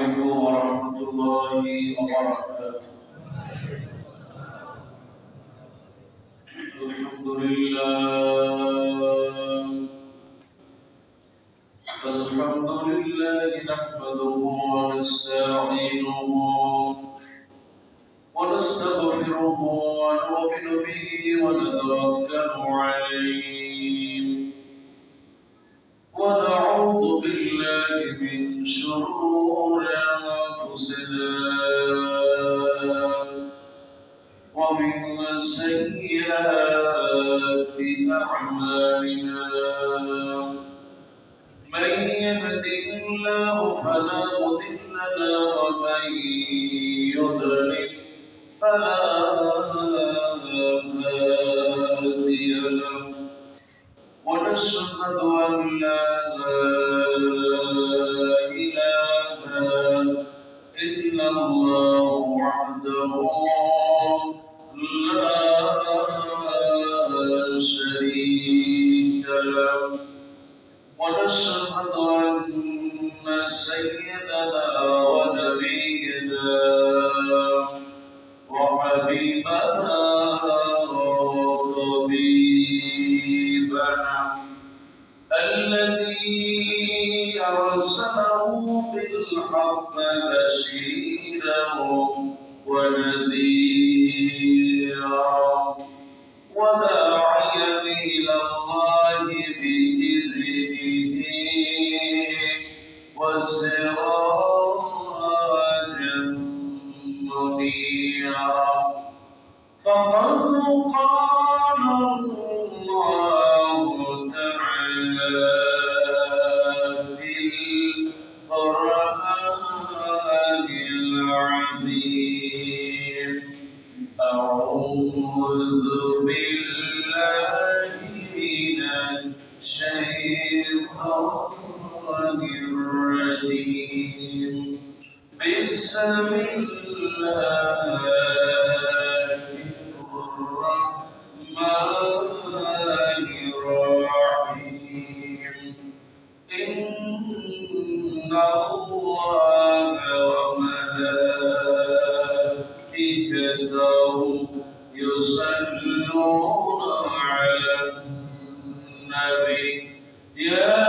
عليكم ورحمة الله وبركاته. الحمد لله نحمده ونستعينه ونستغفره ونؤمن به ونتوكل عليه ونعوذ بالله من شرور أنفسنا ومن سيئات أعمالنا من يهده الله فلا مضل له ومن يضلل فلا هادي له ونشهد أن لا إله إلا الله وحده لا شريك له ونشهد أن سيدنا ونبينا وحبيبنا وطبيبنا الذي أرسله بالحق بشيرا ونذيرا وداعيا إلى الله بإذنه وسراجا منيرا فقد قال الله تعالى في القرآن العظيم أعوذ بالله من الشيطان الرجيم بسم الله الرحمن الرحيم إن الله وملائكته يصلون على النبي يا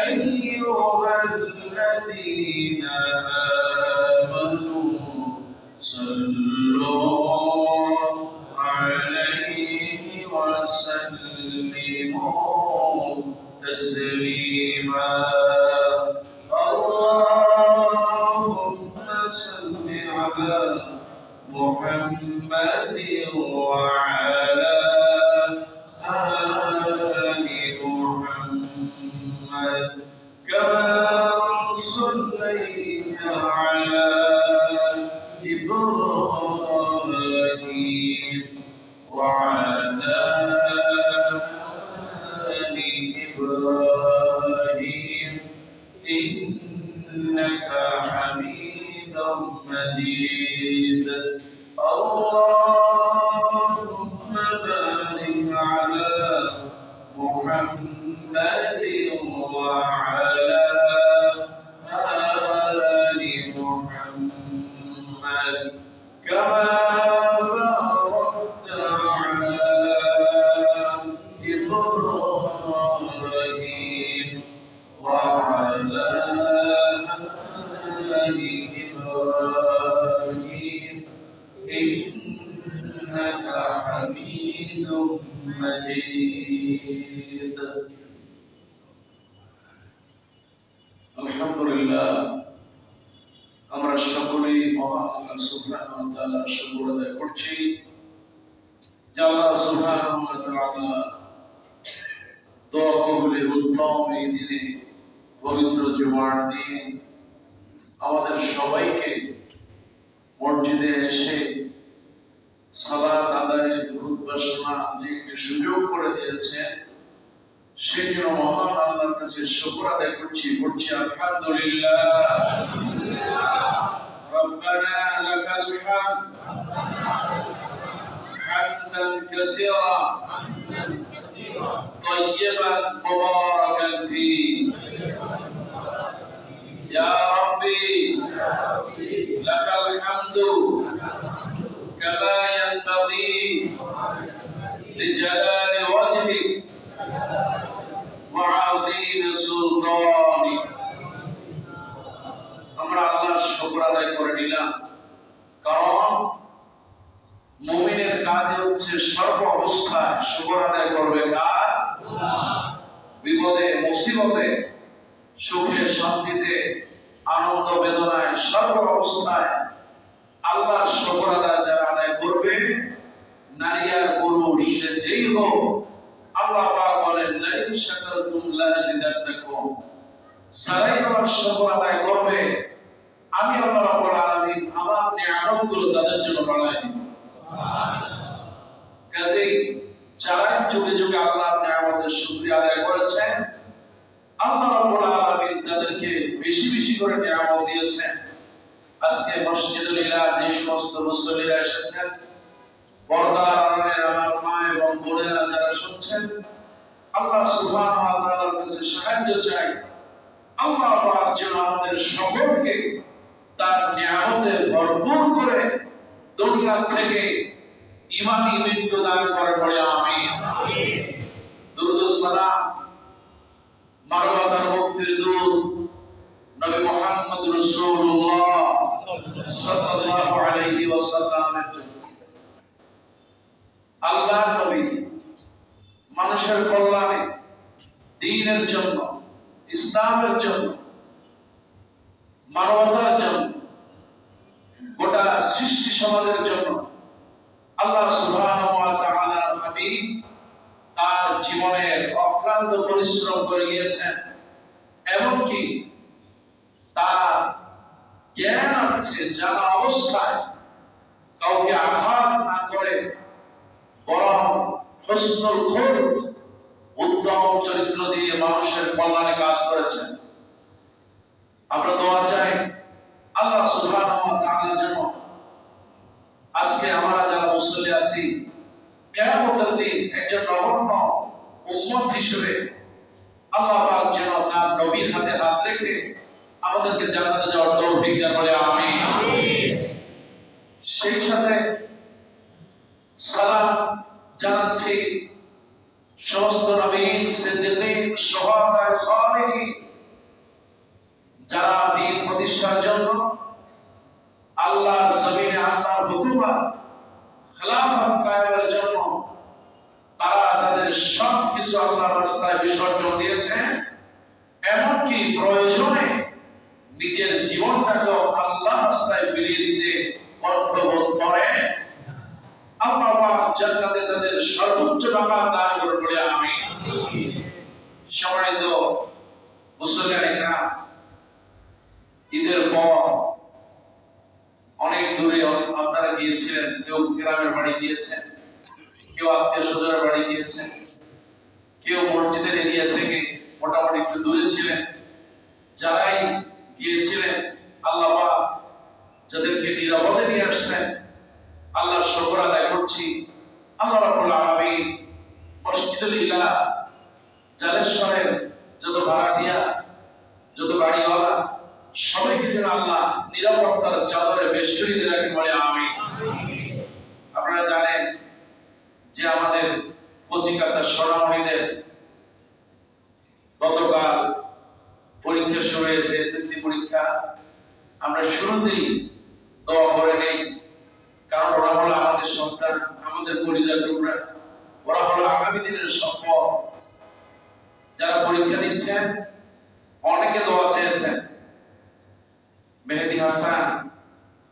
أيها الذين آمنوا صلوا عليه وسلموا تسليما اللهم صل على محمد وعلى آل محمد كما صليت على إبراهيم وعلى آل إبراهيم إنك حميد مجيد اللهم بارك على محمد وعلى آل محمد كما باركت على إبراهيم وعلى آل إبراهيم إنك حميد مجيد الحمد لله আমরা সকলেই মহান আল্লাহ সুবহানাহু ওয়া তাআলার শুকর আদায় করছি যে আল্লাহ সুবহানাহু ওয়া তাআলা দোয়া কবুলের উত্তম এই দিনে পবিত্র জুমার দিন আমাদের সবাইকে মসজিদে এসে সালাত আদায়ের খুতবা শোনার যে একটি সুযোগ করে দিয়েছেন সেই জন্য মহান আল্লাহর কাছে শুকর আদায় করছি আলহামদুলিল্লাহ ربنا لك الحمد حمدا كثيرا طيبا مباركا فيه ইয়া রাব্বি লাকাল হামদু কামা ইয়ানবাগি লিজালালি ওয়াজহিক ওয়া আযীম সুলতানিক। আমরা আল্লাহর শুকর আদায় করে নিলাম, কারণ মুমিনের কাজ হচ্ছে সর্ব অবস্থায় শুকর আদায় করবে কার? বিপদে মুসিবতে, সুখে শান্তিতে, আনন্দ বেদনায়, সর্ব অবস্থায় আল্লাহর শুকর আদায় যারা আদায় করবে, নারী আর পুরুষ সে যেই হোক, আল্লাহ পাক বলেন লাইন শাকারতুম লাযিদান্নাকুম, যারাই আমার শুকর আদায় করবে আমি আল্লাহ রাব্বুল আলামিন আমার নিয়ামতগুলো তাদের জন্য বাড়াই দিব। কাজেই যারা যুগে যুগে আল্লাহর নিয়ামতের শুকরিয়া আদায় করেছেন, আল্লাহ রাব্বুল আলামিন তাদেরকে বেশি বেশি করে নিয়ামত দিয়েছেন। আজকে মসজিদুল ইলাহ যে সমস্ত মুসল্লিরা এসেছেন, পর্দার আড়ালের আমার মা এবং বোনেরা যারা শুনছেন, আল্লাহ সুবহানাহু ওয়া তাআলার কাছে সাহায্য চাই, আল্লাহ পাক যেন আমাদের সকলকে তার নিয়ামতে ভরপুর করে দুনিয়া থেকে ঈমানি মৃত্যু দান করে পড়ে আমিন। দুরূদ ও সালাম মানবতার মুক্তির দূত নবী মুহাম্মদ রাসূলুল্লাহ সাল্লাল্লাহু আলাইহি ওয়াসাল্লামের জন্য। আল্লাহর নবী মানুষের কল্যাণে, দ্বীনের জন্য, ইসলামের জন্য, মানবতার জন্য, গোটা সৃষ্টি সমাজের জন্য আল্লাহ সুবহানাহু ওয়া তাআলার হাবিব তার জীবনের অক্লান্ত পরিশ্রম করে গিয়েছেন, এমনকি তার জ্ঞান আছে জানা অবস্থায় কাউকে আঘাত না করে বরং হুসনুল খুলক, উত্তম চরিত্র দিয়ে মানুষের কল্যাণে কাজ করেছেন। আমরা দোয়া চাই আল্লাহ সুবহানাহু ওয়া তাআলা যেন আজকে আমরা যারা মুসল্লি আছি, কিয়ামতের দিন একজন নগণ্য উম্মত হিসেবে আল্লাহ পাক যেন তার নবীর হাতে হাত রেখে আমাদেরকে জান্নাতে যাওয়ার তৌফিক দান করে আমিন। সেই সাথে সালাম জানাচ্ছি সমস্ত নবীন, সিদ্দিকীন, শুহাদা, সালিহিন যারা দ্বীন প্রতিষ্ঠার জন্য আল্লাহর জমিনে আল্লাহর হুকুমত খেলাফত কায়েমের জন্য তারা তাদের সবকিছু আল্লাহর রাস্তায় বিসর্জন দিয়েছেন, এমনকি প্রয়োজনে নিজের জীবনটাকেও আল্লাহর রাস্তায় বিলিয়ে দিতে কর্তব্যবোধ করেন। আল্লাহ পাক জান্নাতে তাদের সর্বোচ্চ মাকাম দান করুন বলে আমিন। সম্মানিত মুসল্লিয়ানে কেরাম, ঈদের পর অনেক দূরে আপনারা গিয়েছিলেন, কেউ গ্রামের বাড়ি গিয়েছেন, কেউ আত্মীয় স্বজনের বাড়ি গিয়েছেন, কেউ মসজিদের এরিয়া থেকে মোটামুটি একটু দূরে ছিলেন। যারাই গিয়েছিলেন আল্লাহ পাক যাদেরকে নিরাপদে নিয়ে আসছেন, আল্লাহর শুকর আদায় করছি। আল্লাহ রাব্বুল আলামিন মসজিদুল ইলাহ জালেশ্বরের যত ভাড়াটিয়া, যত বাড়িওয়ালা সবাইকে যেন আল্লাহ নিরাপত্তার চাদরে বেষ্টনী দিয়ে রাখেন বলে আমিন। আপনারা জানেন যে আমাদের কচিকাঁচা সোনামণিদের গতকাল পরীক্ষা শুরু হয়েছে, এসএসসি পরীক্ষা। আমরা শুরুতেই দোয়া করে নেই, কারণ ওরা হলো আমাদের সন্তান, আমাদের পরিচয় টুকরা, ওরা হলো আগামী দিনের সম্পদ। যারা পরীক্ষা দিচ্ছেন অনেকে দোয়া চেয়েছেন। মেহেদি হাসান,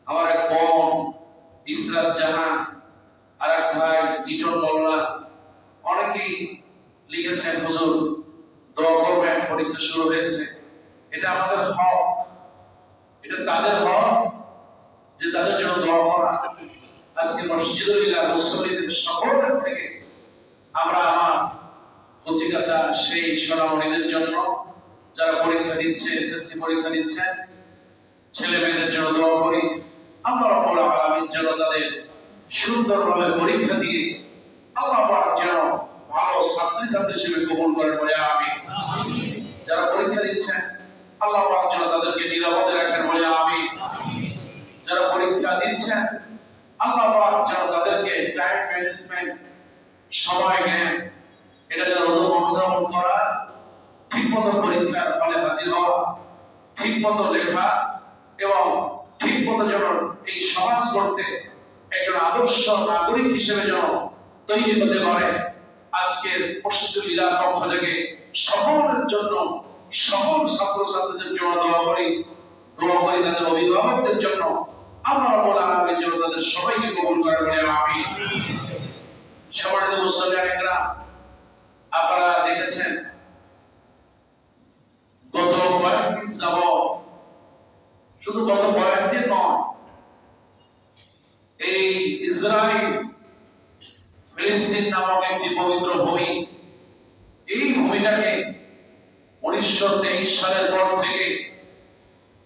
আমার এক বোন ইসরাত জাহান, আর এক ভাই লিটন মোল্লা, অনেকেই লিখেছেন হুজুর দোয়া করবেন, পরীক্ষা শুরু হয়েছে। এটা আমাদের হক, এটা তাদের হক যে তাদের জন্য দোয়া করা। আজকে মসজিদুল ইলাহ মুসল্লিদের সকলের থেকে আমরা আমার কচিকাঁচা সেই সোনামণিদের জন্য যারা পরীক্ষা দিচ্ছে, এসএসসি পরীক্ষা দিচ্ছেন, ছেলে মেয়েদের জন্য দোয়া করি। আল্লাহ রাব্বুল আলামিন যেন তাদের সুন্দরভাবে পরীক্ষা দিয়ে আল্লাহ পাক যেন ভালো ছাত্রী ছাত্রী হিসেবে কবুল করেন বলে আমিন। যারা পরীক্ষা দিচ্ছেন আল্লাহ পাক যেন তাদেরকে নিরাপদে রাখেন বলে আমিন। যারা পরীক্ষা দিচ্ছেন আল্লাহ পাক যেন তাদেরকে টাইম ম্যানেজমেন্ট, সময় জ্ঞান, এটা যেন অনুধাবন করা, ঠিকমতো পরীক্ষার ফলে হাজির হওয়া, ঠিকমতো লেখা এবং ঠিকমতো যেন এই সমাজ করতে একজন আদর্শ নাগরিক হিসেবে যেন তৈরি হতে পারে। আজকের প্রস্তুতির পক্ষ থেকে সকলের জন্য, সকল ছাত্রছাত্রীদের জন্য দোয়া করি তাদের অভিভাবকদের জন্য আল্লাহ রাব্বুল আলামিন যেন তাদের সবাইকে কবুল করে বলে আমিন। সম্মানিত মুসলিমরা, আপনারা দেখেছেন গত কয়েকদিন যাবত, শুধু গত কয়েকদিন নয়, এই ইসরায়েল ফিলিস্তিন নামক একটি পবিত্র ভূমি, এই ভূমিটাকে 1923 সালের পর থেকে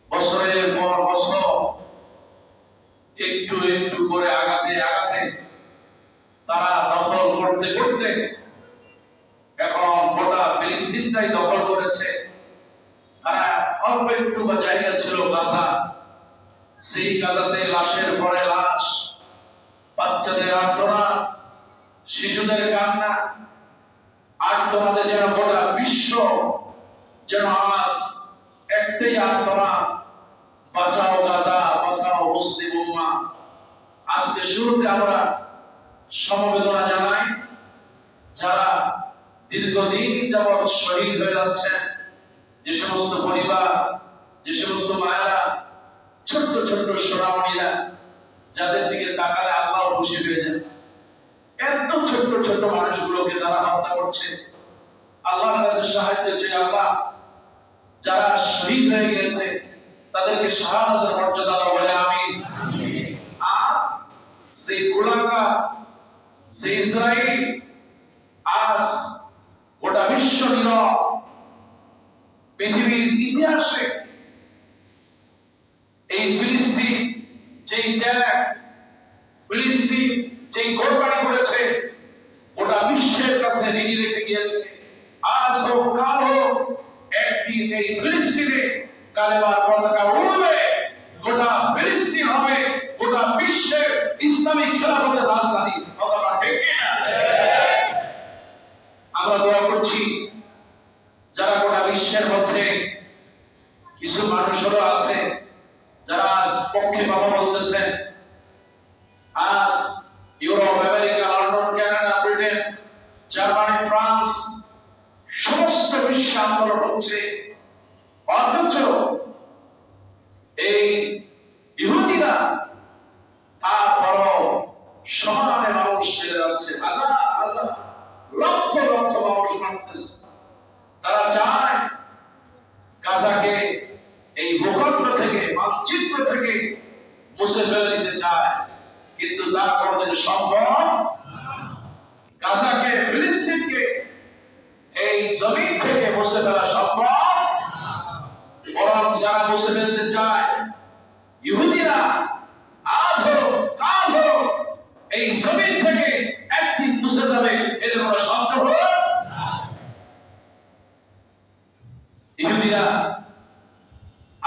বছরের পর বছর একটু একটু করে আগাতে আগাতে তারা দখল করতে করতে এখন গোটা ফিলিস্তিনটাই দখল করেছে। তারা অল্প একটু জায়গা ছিল গাজা, সেই গাজাতে লাশের পরে লাশ, বাচ্চাদের আর্তনাদ, শিশুদের কান্না, আর্তনাদে যেন গোটা বিশ্ব যেন আজ একটাই আর্তনাদ, বাঁচাও গাজা, বাঁচাও মুসলিম উম্মাহ। আজকে শুরুতে আমরা সমবেদনা জানাই যারা দীর্ঘদিন যাবৎ শহীদ হয়ে যাচ্ছেন, যে সমস্ত পরিবার, যে সমস্ত মায়েরা, ছোট্ট ছোট্ট সোনামণিরা, যাদের দিকে তাকালে আল্লাহ খুশি হয়ে যান। এত ছোট্ট ছোট্ট মানুষগুলোকে তারা হত্যা করছে। আল্লাহর কাছে সাহায্য চেয়ে আল্লাহ যারা শহীদ হয়ে গেছে তাদেরকে শাহাদাতের মর্যাদা দাও বলে আমিন। আর সেই গোলাকা, সেই ইসরায়েল আজ গোটা বিশ্ব নীরব। পৃথিবীর ইতিহাসে এই ফিলিস্তিন যেই ত্যাগ, ফিলিস্তিন যেই কোরবানি করেছে, গোটা বিশ্বের কাছে ঋণী রেখে গিয়েছে। আজ হোক কাল হোক, একদিন এই ফিলিস্তিনে কালেমার পতাকা উড়বে, গোটা ফিলিস্তিন হবে গোটা বিশ্বের ইসলামী খেলাফতের রাজধানী। কথাটা ঠিক কিনা? আমরা দোয়া করছি যারা গোটা বিশ্বের মধ্যে কিছু মানুষেরও আছে যারা আজ পক্ষে কথা বলতেছেন। আজ Europe, America, London, Canada, Britain, Germany, France, সমস্ত বিশ্ব আন্দোলন হচ্ছে, অথচ এই ইহুদিরা তারপরও সমানে মানুষ ছেড়ে যাচ্ছে। হাজার হাজার লক্ষ লক্ষ মানুষ মারতেছে। তারা চায় গাজাকে এই ভূখণ্ড থেকে, মানচিত্র থেকে মুছে ফেলে দিতে চায়, কিন্তু তা কোনদিন সম্ভব। গাজাকে, ফিলিস্তিনকে এই জমিন থেকে মুছে ফেলা সম্ভব। বরং যারা মুছে ফেলতে চায় ইহুদিরা, আজ হোক কাল হোক এই জমিন থেকে একদিন মুছে যাবে, এদের কোনো সন্দেহ। ইহুদিরা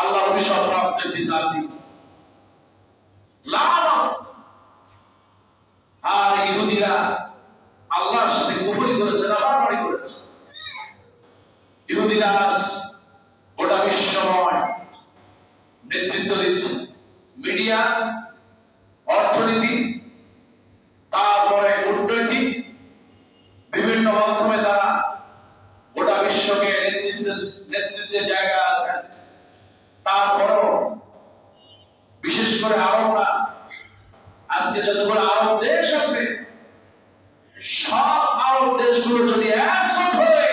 আল্লাহর অভিশাপ প্রাপ্ত একটি জাতি, লানত। আর ইহুদিরা আল্লাহর সাথে কুফরি করেছে, বাড়াবাড়ি করেছে। ইহুদিরা আজ গোটা বিশ্বময় নেতৃত্ব দিচ্ছে, মিডিয়া, অর্থনীতি, তারপরে কূটনৈতিক বিভিন্ন মাধ্যমে তারা গোটা বিশ্বকে নেতৃত্বের জায়গা আছে। তারপরেও বিশেষ করে আরবরা, আজকে যতগুলো আরব দেশ আছে, সব আরব দেশগুলো যদি একসাথে হয়ে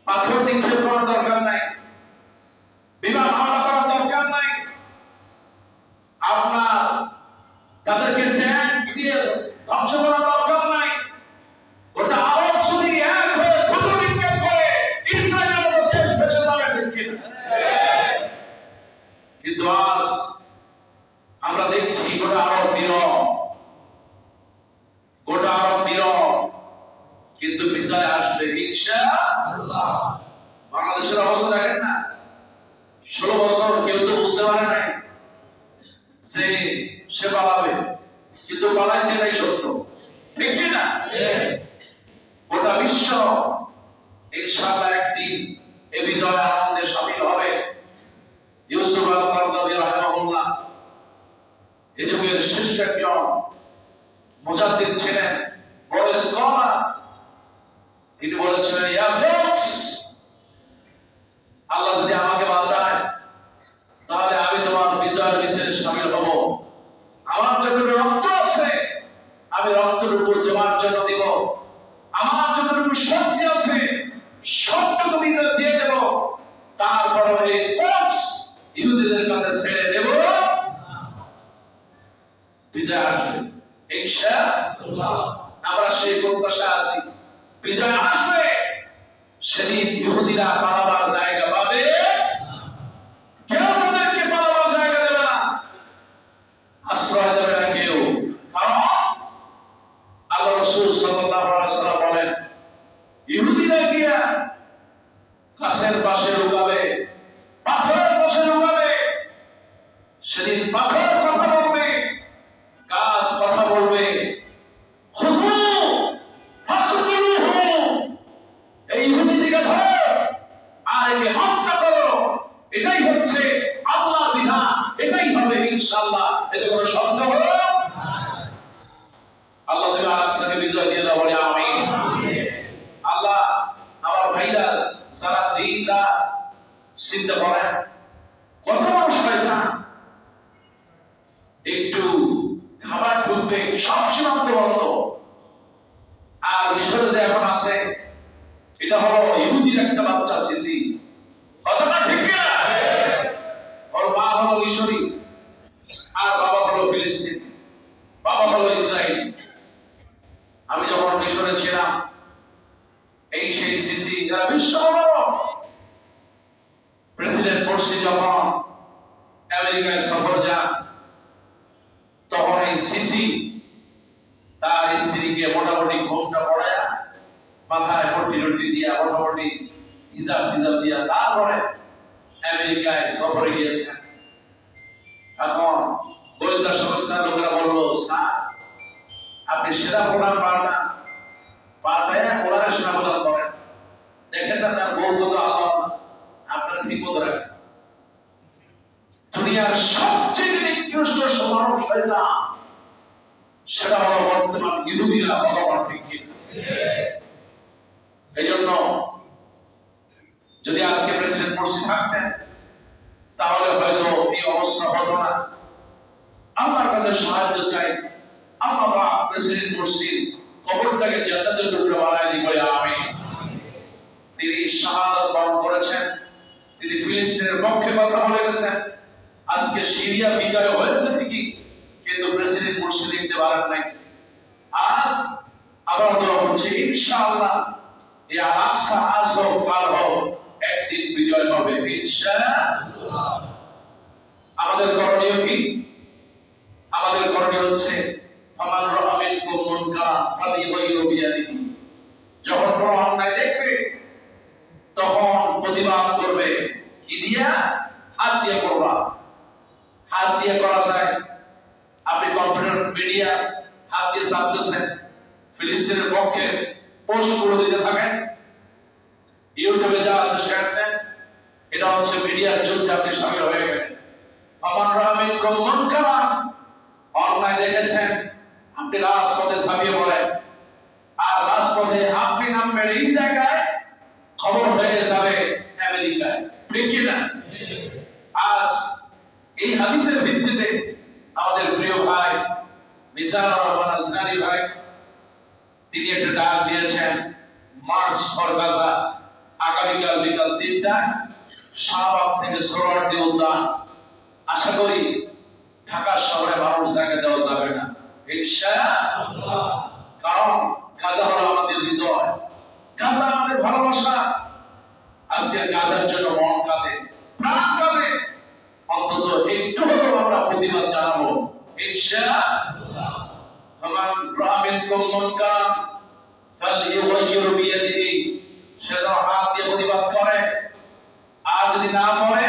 পাথর নিক্ষেপ করার দরকার নাই, বিমান হামলা করার দরকার নাই, আপনার তাদেরকে ট্যাঙ্ক দিয়ে ধ্বংস করার দরকার নাই, গোটা আরব যদি এক হয়ে পাথর নিক্ষেপ করে ইসরায়েলের মতো দেশ ভেসে যাবে। ঠিক কিনা? কিন্তু আজ আমরা দেখছি গোটা আরব নীরব, গোটা আরব নীরব। কিন্তু বিজয় আসবে ইনশাআল্লাহ। বাংলাদেশের অবস্থা দেখেন না। 16 বছর কেউ তো বুঝতে পারে নাই যে সে পালাবে, কিন্তু পালাইছে, এটাই সত্য, ঠিক কি না? গোটা বিশ্ব ইনশাআল্লাহ একদিন এই বিজয় আনন্দে শামিল হবে। ইউসুফ আল-কারদাবী রাহিমাহুল্লাহ এই যুগের শ্রেষ্ঠ একজন মুজাদ্দিদ ছিলেন, বড় স্কলার। তিনি বলেছিলেন, ইয়া ফ্রেন্ডস, আল্লাহ যদি আমাকে বাঁচায় তাহলে আমি তোমার বিজয়ের মিছিলে শামিল হব। আমার যতটুকু রক্ত আছে আমি রক্তটুকু তোমার জন্য দিব, আমার যতটুকু শক্তি আছে সবটুকু বিজয় দিয়ে দেব। তারপরে এই কোচ ইহুদিদের কাছে ছেড়ে দেব, বিজয় আসবে ইনশাআল্লাহ। আমরা সেই প্রত্যাশা আছি, বিজয় আসবে। সেদিন ইহুদিরা পালাবার জায়গা পাবে, কেউ তাদেরকে পালাবার জায়গা দেবে না, আশ্রয় দেবে না কেউ। কারণ আল্লাহ রাসূল সাল্লাল্লাহু আলাইহি ওয়াসাল্লাম বলেন, ইহুদিরা গিয়া গাছের পাশে লুকাবে, পাথরের পাশে লুকাবে। সেদিন পাথর কথা বলবে, গাছ কথা বলবে, এই ইহুদিকে ধরো আর একে হত্যা করো। এটাই হচ্ছে আল্লাহর বিধান, এটাই হবে ইনশাআল্লাহ। এতে কোনো সন্দেহ হলো না। আল্লাহ তুমি আলাক্সাকে বিজয় দিয়ে দাও, বলে আমিন। আল্লাহ আমার ভাইরা সারা দিন রাত চিন্তা করেন, কত বড় শয়তান। একটু খাবার ঢুকবে সব সীমান্ত বন্ধ। আর মিশরে যে এখন আছে এটা হলো ইহুদির একটা বাচ্চা সিসি, কথাটা ঠিক কি না? ওর মা হলো মিশরি আর বাবা হলো ফিলিস্তিন, বাবা হলো ইসরায়েল। আমি যখন মিশরে ছিলাম, এই সেই সিসি যারা বিশ্ব প্রেসিডেন্ট মোরসি যখন আমেরিকায় সফর যান, তখন এই সিসি তার স্ত্রীকে মোটামুটি ঘোমটা পড়ায়, মাথায় পট্টি টট্টি দিয়া, মোটামুটি হিজাব টিজাব দিয়া, তারপরে আমেরিকায় সফরে গিয়েছেন। এখন গোয়েন্দা সংস্থার লোকেরা বললো, স্যার আপনি সেরা প্রধান পাল্টায় কোরআনের সেরা প্রদান করেন, দেখেন না তার গৌরব আল্লাহ আপনার ঠিক মতো রাখেন। দুনিয়ার সবচেয়ে নিকৃষ্ট সমারোহ শয়তান, সেটা হলো বর্তমান ইহুদিরা, ভগবান ঠিক কিনা? এই জন্য যদি আজকে প্রেসিডেন্ট মোরসি থাকতেন তাহলে হয়তো এই অবস্থা হতো না। আল্লাহর কাছে সাহায্য চাই, আল্লাহ পাক প্রেসিডেন্ট মোরসির কবরটাকে জান্নাতের টুকরো বানায় দিই, বলে আমিন। তিনি শাহাদাত বরণ করেছেন, তিনি ফিলিস্তিনের পক্ষে কথা বলে গেছেন। আজকে সিরিয়া বিজয় হয়েছে ঠিকই, কিন্তু প্রেসিডেন্ট মোরসি দেখতে পারেন নাই। আজ আবার দোয়া করছি ইনশাআল্লাহ এই আল-আকসা আজ হোক কাল হোক একদিন বিজয় হবে ইনশাআল্লাহ। আমাদের করণীয় কি? আমাদের করণীয় হচ্ছে ফামান রাআ মিনকুম মুনকারান ফালিয়ুগাইয়িরু বিয়াদিহি। যখন কোনো অন্যায় দেখবে তখন প্রতিবাদ করবে, কি দিয়া? হাত দিয়ে করবা। হাত দিয়ে করা যায়। আপনি কম্পিউটার মিডিয়া হাত দিয়ে চাপতেছেন, ফিলিস্তিনের পক্ষে পোস্ট করে দিতে থাকেন, ইউটিউবে যা আছে শেয়ার দেন, এটা হচ্ছে মিডিয়ার যুদ্ধে আপনি শামিল হয়ে গেলেন। ফামান রাআ মিনকুম মুনকারান, অন্যায় দেখেছেন, আপনি রাজপথে ঝাঁপিয়ে পড়েন। আর রাজপথে আপনি নামবেন, এই জায়গায় খবর হয়ে যাবে আমেরিকায়, ঠিক কি না? আজ এই হাদিসের ভিত্তিতে আমাদের প্রিয় ভাই মিজানুর রহমান আসনারী ভাই তিনি একটা ডাক দিয়েছেন, মার্চ ফর গাজা। আগামীকাল বিকাল 3টায় শাহবাগ থেকে সোহরাওয়ার্দী উদ্যান। আশা করি ঢাকা শহরে মানুষ জায়গা দেওয়া যাবে না ইনশাআল্লাহ। কারণ গাজা হলো আমাদের হৃদয়, গাজা আমাদের ভালোবাসা। আজকে গাজার জন্য মন কাঁদে, প্রাণ কাঁদে। অন্তত একটু হলেও আমরা প্রতিবাদ জানাবো ইনশাআল্লাহ। ফামান রাআ মিনকুম মুনকারান ফালিয়ুগাইয়িরু বিয়াদিহি, সে যেন হাত দিয়ে প্রতিবাদ করে। আর যদি না করে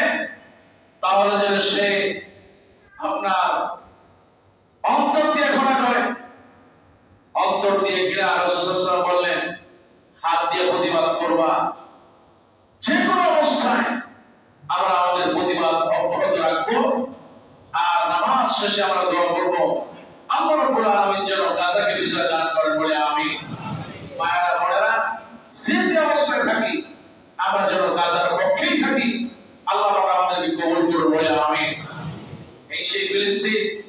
যে অবস্থায় থাকি আমরা যেন গাজার পক্ষেই থাকি। আল্লাহ পাক আমাদেরকে কবুল করুন, বলে আমিন। এই সেই ফিলিস্তিন,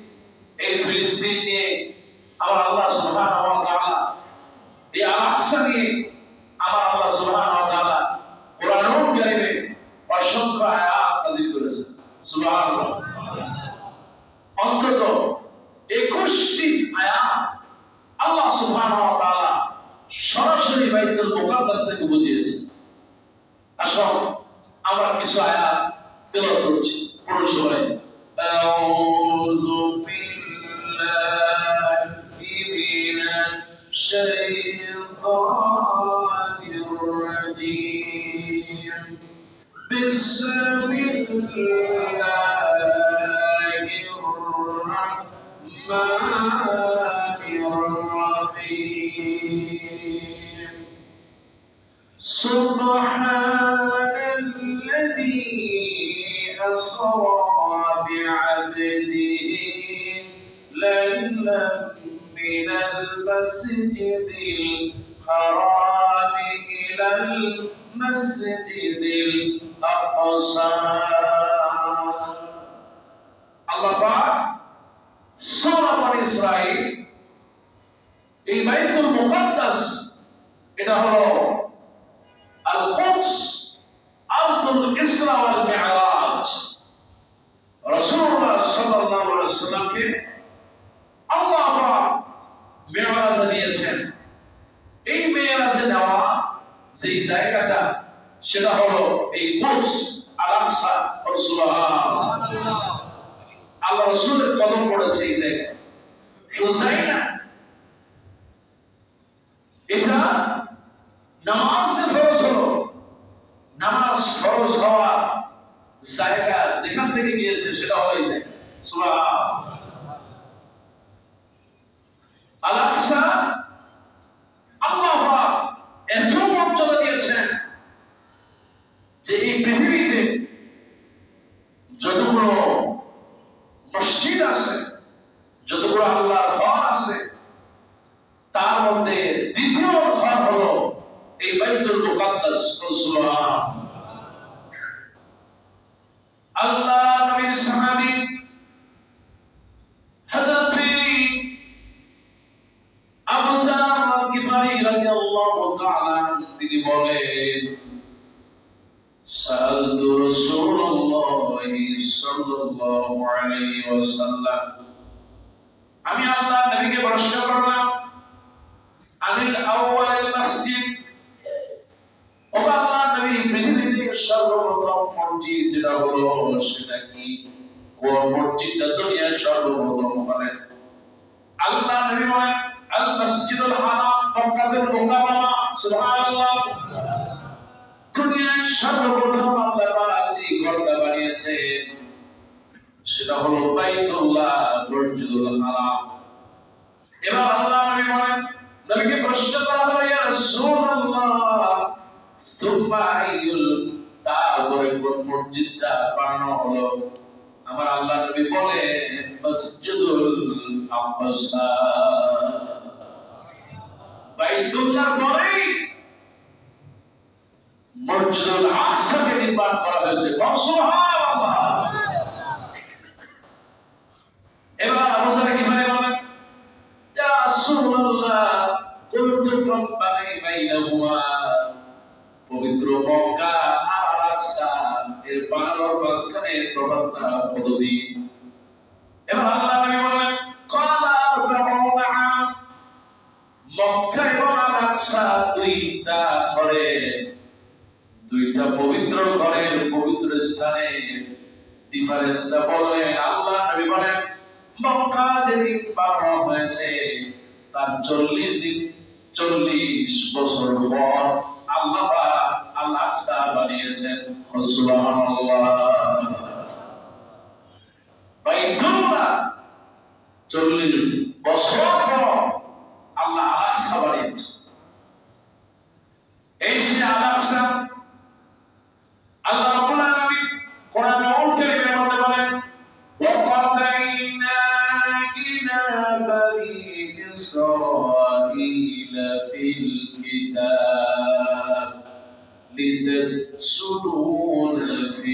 এই ফিলিস্তিন নিয়ে আমার আল্লাহ সুবহানাহু ওয়া তাআলা, এই আল-আকসা নিয়ে আমার আল্লাহ সুবহানাহু ওয়া তাআলা কোরআনুল কারীমে অসংখ্য আয়াত নাযিল করেছেন। সুবহানাল্লাহ। অন্তত 21টি আয়াত আল্লাহ সুবহানাহু ওয়া তাআলা সরাসরি বাইতুল মুকাদ্দাস থেকে বুঝিয়েছেন। আসুন আমরা কিছু আয়াত তেলাওয়াত করছি। পুরো সবাই আউযু বিল্লাহি মিনাশ শাইতানির রাজীম। বিসমিল্লাহির রাহমানির রাহিম। সুবহানাল্লাযী আসরা বি'আবদিহি লাইলান মিনাল মাসজিদিল হারাম ইলাল মাসজিদিল আকসা। আল্লাহ পাক সূরা বনী ইসরাঈল, এই বাইতুল মুকাদ্দাস, এটা হলো আল-কুদস, আরদুল ইসরা ওয়াল মি'রাজ। রাসূলুল্লাহ সাল্লাল্লাহু আলাইহি ওয়াসাল্লামকে আল্লাহ পাক মি'রাজে নিয়েছেন। এই মি'রাজে নেওয়া যে জায়গাটা, সেটা হলো এই কুদস, আল-আকসা। সুবহানাল্লাহ। আল্লাহ রাসূলের কদম পড়েছে এই জায়গায়। শুধু তাই না, এটা নামাজ ফরজ হলো, নামাজ ফরজ হওয়া জায়গা যেখান থেকে গিয়েছে সেটা হলো এই জায়গা। সুবহানাল্লাহ। আল-আকসা আল্লাহ পাক এত মর্যাদা দিয়েছেন যে এই পৃথিবীতে যতগুলো মসজিদ আছে, যতগুলো আল্লাহর ঘর আছে, তার মধ্যে দ্বিতীয় ঘর হলো এই বাইতুল মুকাদ্দাস। সুবহানাল্লাহ। আল্লাহ নবীর সাহাবী হযরত আবু যার গিফারি রাদিয়াল্লাহু তাআলা তিনি বলেন, সাআলতু রাসূলুল্লাহি সাল্লাল্লাহু আলাইহি ওয়াসাল্লাম, আমি আল্লাহর নবীকে প্রশ্ন করলাম, আনিল আউয়ালিল মসজিদ, ও আল্লাহর নবী, পৃথিবীতে সর্বপ্রথম মসজিদ যেটা হলো সেটা কি? কোন মসজিদটা দুনিয়ার সর্বপ্রথম বলেন? আল্লাহর নবী বলেন, আল মসজিদুল হারাম, মক্কাতুল মুকাররমা। সুবহানাল্লাহ। দুনিয়ার সর্বপ্রথম আল্লাহ পাক যে ঘরটা বানিয়েছেন সেটা হলো বাইতুল্লাহ, মসজিদুল হারাম। এবার আল্লাহ নবী বলেন, নবীকে প্রশ্ন করা হলো, ইয়া রাসূলুল্লাহ, সুম্মা আইয়ুল, তারপরে কোন মসজিদটা বানানো হলো? আমার আল্লাহ নবী বলেন, মসজিদুল আকসা। বাইতুল্লাহ পরেই মসজিদুল আকসাকে নির্মাণ করা হয়েছে। সুবহানাল্লাহ। এবার আবু যার গিফারি বলেন, ইয়া রাসূলুল্লাহ, কুনতু রাব্বানি বাইনাহুমা, পবিত্র মক্কা আর আকসা এর বানানোর মাঝখানে তফাৎটা কতদিন? এবার আল্লাহ নবী বলেন, ক্বালা আরবাউনা আম, মক্কা এবং আকসা দুইটা ঘরে, দুইটা পবিত্র ঘরের পবিত্র স্থানে ডিফারেন্সটা বলেন। আল্লাহ নবী বলেন, মক্কা যেদিন বানানো হয়েছে তার 40 বছর পর আল্লাহ পাক আল-আকসা বানিয়েছেন। সুবহানাল্লাহ। বাইতুল্লাহ 40 বছর পর আল্লাহ আল-আকসা বানিয়েছেন। এই সে আল-আকসা আল্লাহ রাব্বুল আলামিন কোরআনুল কারীমের মধ্যে বলেন, ওয়াকাদাইনা ইলা বানি ইসরাঈল ফিল কিতাব لتفسدون في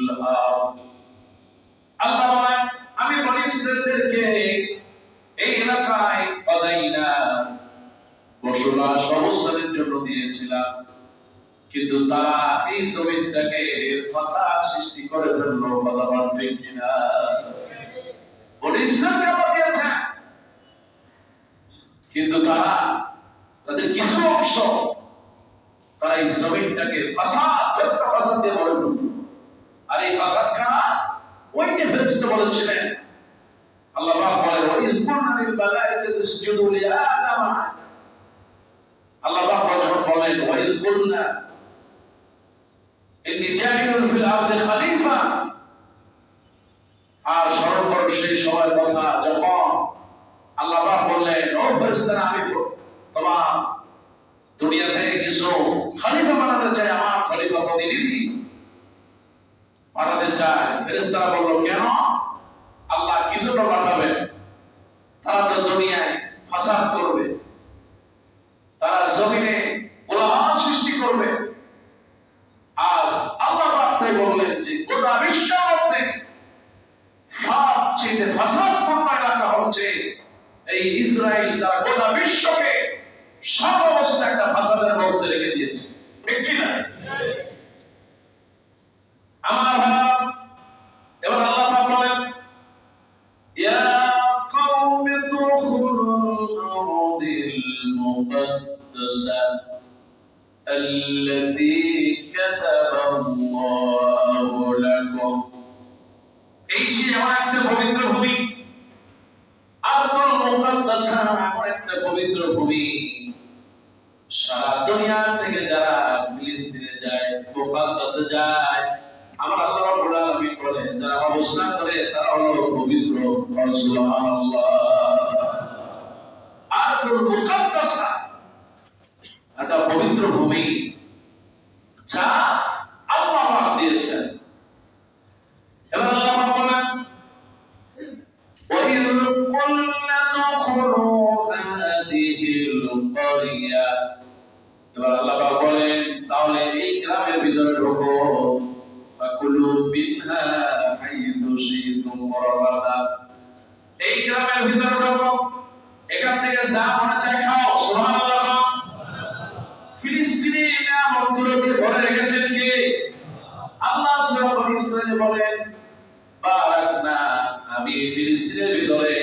الأرض আল্লাহ বলেন আমি বনী ইসরাঈলদেরকে এই এলাকায় পাঠাইলাম বসবাস অবস্থানের জন্য দিয়েছিলাম কিন্তু তারা এই জমিনটাকে ফাসাদ সৃষ্টি করে ফেললো কথা বলবেন কিনা বনী ইসরাঈলকে পাঠিয়েছেন কিন্তু তারা তাদের কিছু অংশ তারা এই জমিনটাকে ফাসাদ দিয়ে ভরে ফেলল আর এই ফাসাদ খানা ওই যে ফেরেশতা বলেছিলেন আল্লাহ পাক বলেন ওয়াইদ কুলনা লিল মালাইকাতি ইসজুদু লিআদম আল্লাহ পাক বলেন ওয়াইদ কুলনা ইন্নী জাইলুন ফিল আরদি খলিফা আর স্মরণ করো সেই সময়ের কথা যখন আল্লাহ পাক বললেন ও ফেরেশতারা আমি তোমার দুনিয়াতে কিছু খলিফা বানাতে চাই আমার খলিফা প্রতিনিধি পাঠাতে চায় ফেরেশতারা বলল কেন আল্লাহ কি জন্য পাঠাবেন তারা তো দুনিয়ায় ফাসাদ করবে তারা জমিনে কোলাহল সৃষ্টি করবে আজ আল্লাহ পাক বললেন যে গোটা বিশ্বের মধ্যে সবচেয়ে ফাসাদপূর্ণ এলাকা হচ্ছে এই ইসরায়েল তারা গোটা বিশ্বকে সব অবস্থা একটা ফাসাদের মধ্যে রেখে দিয়েছে ঠিক কি না আমার ভাই এবার আল্লাহ পাক বলেন ইয়া কওমি দুখুলুল আরদিল মুকদ্দাসা আল্লাতী কাতাবাল্লাহু লাকুম এই যে এমন একটা পবিত্র ভূমি আরদুল মুকদ্দাসা এমন একটা পবিত্র ভূমি সারা দুনিয়া থেকে যারা ফিলিস্তিনে যায় মুকদ্দাসে যায় আমার আল্লাহ রাব্বুল আলামিন বলেন যারা অবস্থান করে তারা হলো পবিত্র সুবহানাল্লাহ আরদুল মুকদ্দাসা একটা পবিত্র ভূমি যা আল্লাহ পাক দিয়েছেন এবার আল্লাহ পাক বলেন وَإِذْ قُلْنَا ادْخُلُوا هَٰذِهِ الْقَرْيَةَ এবার আল্লাহ পাক বলেন তাহলে এই গ্রামের ভিতরে ঢোকো ফাকুলু মিনহা হাইথু শি'তুম রাগাদা এই গ্রামের ভিতরে ঢোকো এখান থেকে যা মনে চায় খাও সুবহানাল্লাহ ফিলিস্তিনি নিয়ামতগুলোকে ভরে রেখেছেন কে আল্লাহ সূরা বনী ইসরাঈল বলেন বারাকনা আমি ফিলিস্তিনের ভিতরে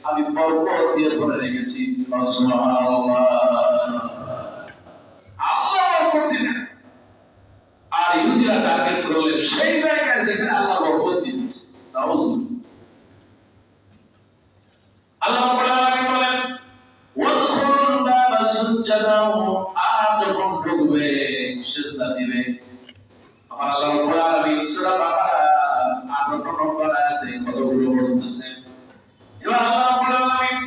আমি বরকত দিয়ে ভরে রেখেছি সুবহানাল্লাহ আল্লাহ বরকত দিবেন আর ইহুদিরা টার্গেট করলেন সেই জায়গায় যেখানে আল্লাহ বরকত দিয়েছে নাউজুবিল্লাহ আল্লাহ রাব্বুল আলামিন বলেন ওয়াদখুলুল বাবা সুজ্জাদান আর যখন ঢুকবে সিজদা দিবে আমার আল্লাহ রাব্বুল আলামিন সূরা বাকারা 18 নম্বর আয়াতে কতগুলো বলতেছেন এবার আল্লাহ রাব্বুল আলামিন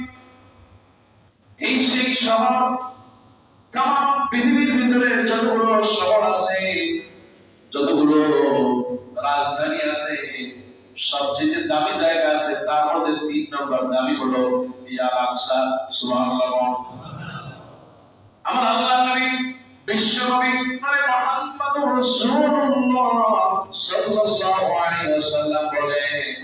এই সেই শহর তাম পৃথিবীর ভিতরে যতগুলো শহর আছে যতগুলো রাজধানী আছে সবচেয়ে দামি জায়গা আছে তার মধ্যে 3 নম্বর দামি হলো ইয়া আকসা সুবহানাল্লাহ আমার আল্লাহ নবী বিশ্বনবী মানে মুহাম্মদুর রাসূলুল্লাহ সাল্লাল্লাহু আলাইহি ওয়াসাল্লাম বলেন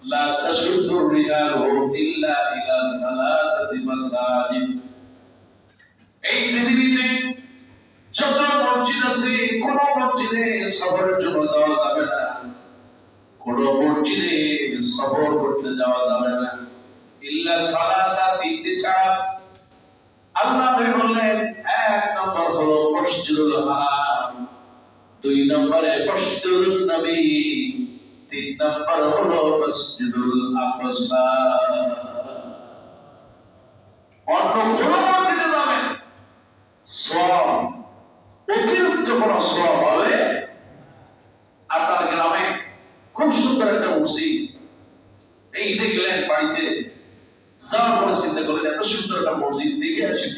লা তাশুদ্দুর রিহালু ইল্লা ইলা সালাসাতি মাসাজিদ এই পৃথিবীতে যত মসজিদ আছে কোন মসজিদে সফরের জন্য যাওয়া যাবে না কোন মসজিদে সফর করতে যাওয়া যাবে না ইল্লা সালাসা তিনটি ছাড়া আল্লাহ নবী বললেন এক নম্বর হলো মসজিদুল হারাম 2 নম্বরে মসজিদুল নবী 3 নম্বর হলো মসজিদুল আকসা অন্য কোন মসজিদে যাবেন সওয়াব অতিরিক্ত কোন সওয়াব হবে আপনার গ্রামে খুব সুন্দর একটা মসজিদ এই ঈদে গেলেন বাড়িতে যাওয়ার পরে চিন্তা করলেন এত সুন্দর একটা মসজিদ দেখে আসি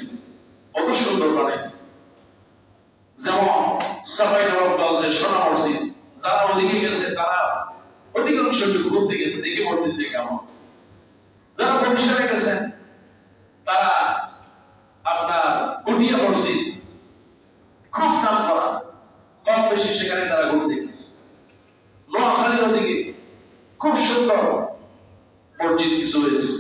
কত সুন্দর বানাইছে যেমন সাফাই নবাবগঞ্জের সোনা মসজিদ যারা ওদিকে গেছে তারা অধিকাংশ ঘুরতে গেছে দেখে মসজিদটা কেমন যারা বরিশালে গেছেন তারা আপনার কুটিয়া মসজিদ খুব খুব সুন্দর মসজিদ কিছু হয়েছে।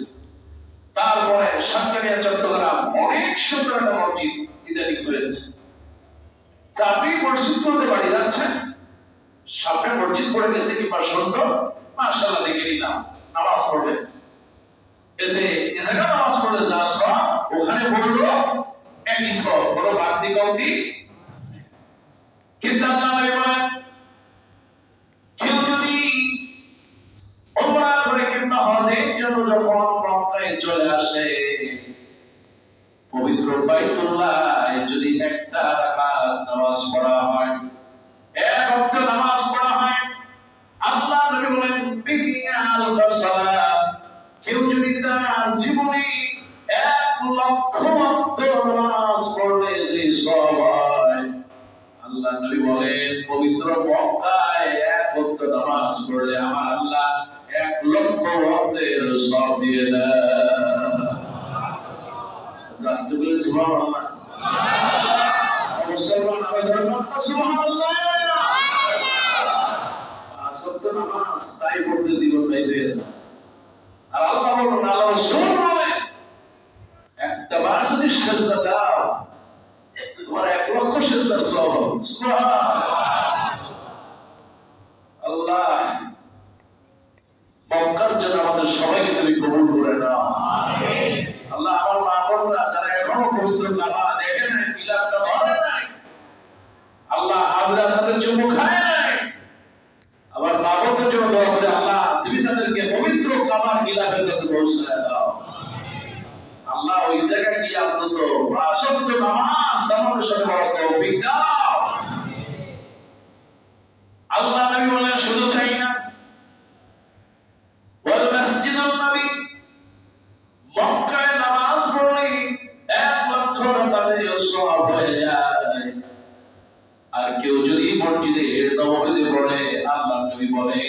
তারপরে সাতকানিয়া চট্টগ্রাম অনেক সুন্দর একটা মসজিদ ইদানিং হয়েছে। তা আপনি মসজিদ করতে বাড়ি যাচ্ছেন, সামনে মসজিদ পড়ে গেছে কিংবা সুন্দর, মাশাআল্লাহ দেখে নিলাম, নামাজ পড়বেন। এতে এ জায়গা নামাজ পড়লে যা সব ওখানে বললো একই সব, কোনো বাড়তি কমতি। কিন্তু আল্লাহ বলেন কেউ যদি ওমরা করে কিংবা হজের জন্য যখন মক্কায় চলে আসে, পবিত্র বাইতুল্লাহ যদি একটা রাকাত নামাজ পড়া হয়, এক ওয়াক্ত নামাজ পড়া হয়, আল্লাহ নবী বলেন বিকিয়া আলফা সালাত, কেউ যদি তার জীবনে 1,00,000 ওয়াক্ত নামাজ পড়লে যে সওয়াব হয়, আল্লাহ নবী বলেন পবিত্র মক্কায় এক ওয়াক্ত নামাজ পড়লে আমার আল্লাহ 1,00,000 ওয়াক্তের সওয়াব দিয়ে দেন। রাস্তে বলে সুবহানাল্লাহ, মুসলমান আওয়াজ সুবহানাল্লাহ। আসল নামাজ তাই পড়তে জীবন তাই হয়ে যায়। আর আল্লাহ বলেন, আল্লাহ রাসূল বলেন একটা বার যদি সিজদা দাও তোমার 1,00,000 সিজদার সওয়াব হবে। সুবহানাল্লাহ। আল্লাহ মক্কার জন্য আমাদের সবাইকে তুমি কবুল করে নাও। আমিন। আল্লাহ আমার মা বোনরা যারা এখনো পবিত্র কাবা দেখে নাই, মিলাদটা ধরে নাই, আল্লাহ হাজরার সাথে চুমু খায় নাই, আবার মা বোনদের জন্য দোয়া করে আল্লাহ তুমি তাদেরকে পবিত্র কাবার মিলাদের কাছে পৌঁছায় দাও। আল্লাহ ওই জায়গায় গিয়ে অন্তত আসক্ত নামাজ আমাদের সাথে বড় তৌফিক দাও। আল্লাহ নবী বলেন শুধু তাই না, ওয়াল মসজিদুন নবী, মক্কায় নামাজ পড়লে 1,00,000 রাকাতের সওয়াব হয়ে যায়। আর কেউ যদি মসজিদে নববীতে পড়ে, আল্লাহ নবী বলে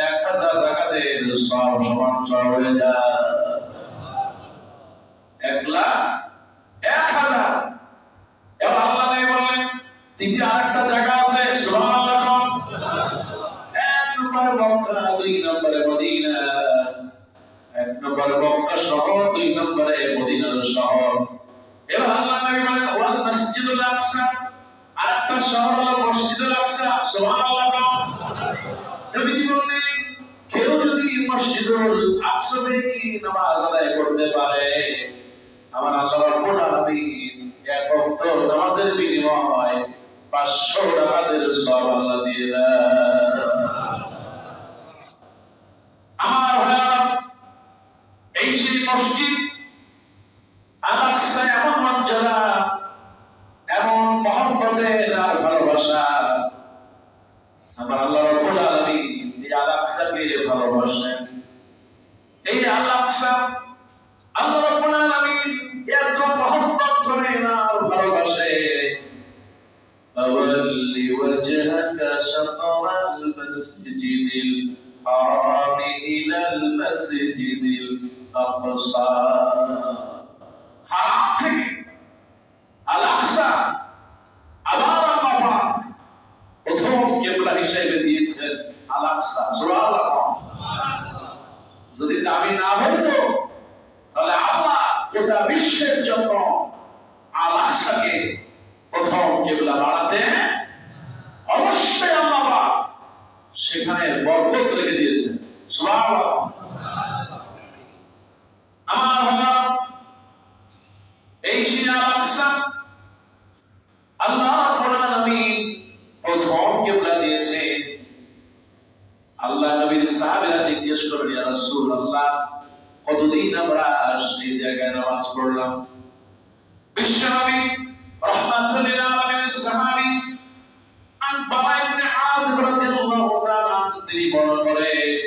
1,000 রাকাতের সওয়াব সমান হয়ে যায়। 1,00,000 এবার আল্লাহ নবী বলেন তৃতীয় আরেকটা জায়গা আছে, সুবহানাল্লাহ। 1 নম্বরে মক্কা, 2 নম্বরে মদিনা। 1 নম্বরে মক্কা শহর, 2 নম্বরে মদিনার শহর। এবার আল্লাহ নবী বলেন ওয়াল মসজিদুল আকসা, আরেকটা শহর হলো মসজিদুল আকসা। সুবহানাল্লাহ। নবী বলেন কেউ যদি মসজিদুল আকসাতে নামাজ আদায় করতে পারে, আমার আল্লাহ রাব্বুল আলামিন এক ওয়াক্ত নামাজের বিনিময়ে 500 রাকাতের সওয়াব আল্লাহ দিয়ে দেন। আমার ভাইরা, এই সেই মসজিদ আল আকসা এমন মর্যাদা, এমন মহব্বতের আর ভালোবাসা, আমার আল্লাহ রাব্বুল আলামিন এই আল আকসাকে ভালোবাসেন। এই আল আকসা আল্লাহ রাব্বুল আলামিন এত মহব্বত করেন আর ভালোবাসে। আওয়াল্লি ওয়াজহাকা শাতরাল মাসজিদিল হারাম ইলাল মাসজিদিল আকসা, হারাম থেকে আল আকসা আবার আল্লাহ পাক প্রথম কিবলা হিসেবে দিয়েছেন আল আকসা। সুবহানাল্লাহ। যদি দাবি না হইতো তাহলে আল্লাহ গোটা বিশ্বের জন্য আল আকসাকে প্রথম কিবলা বানাতে অবশ্যই আল্লাহ পাক সেখানে বরকত রেখে দিয়েছেন। সুবহানাল্লাহ। আমার ভাইরা, এই সেই আল আকসা আল্লাহ রাব্বুল আলামিন প্রথম কিবলা দিয়েছে। আল্লাহ নবীর সাহাবীরা জিজ্ঞেস করলেন, ইয়া রাসূলুল্লাহ কতদিন আমরা সেই জায়গায় নামাজ পড়লাম? বিশ্বনবী রাহমাতুল লিল আলামিন সাহাবী আন বাবা ইবনে আযিব রাদিয়াল্লাহু তাআলা তিনি বর্ণনা করেন,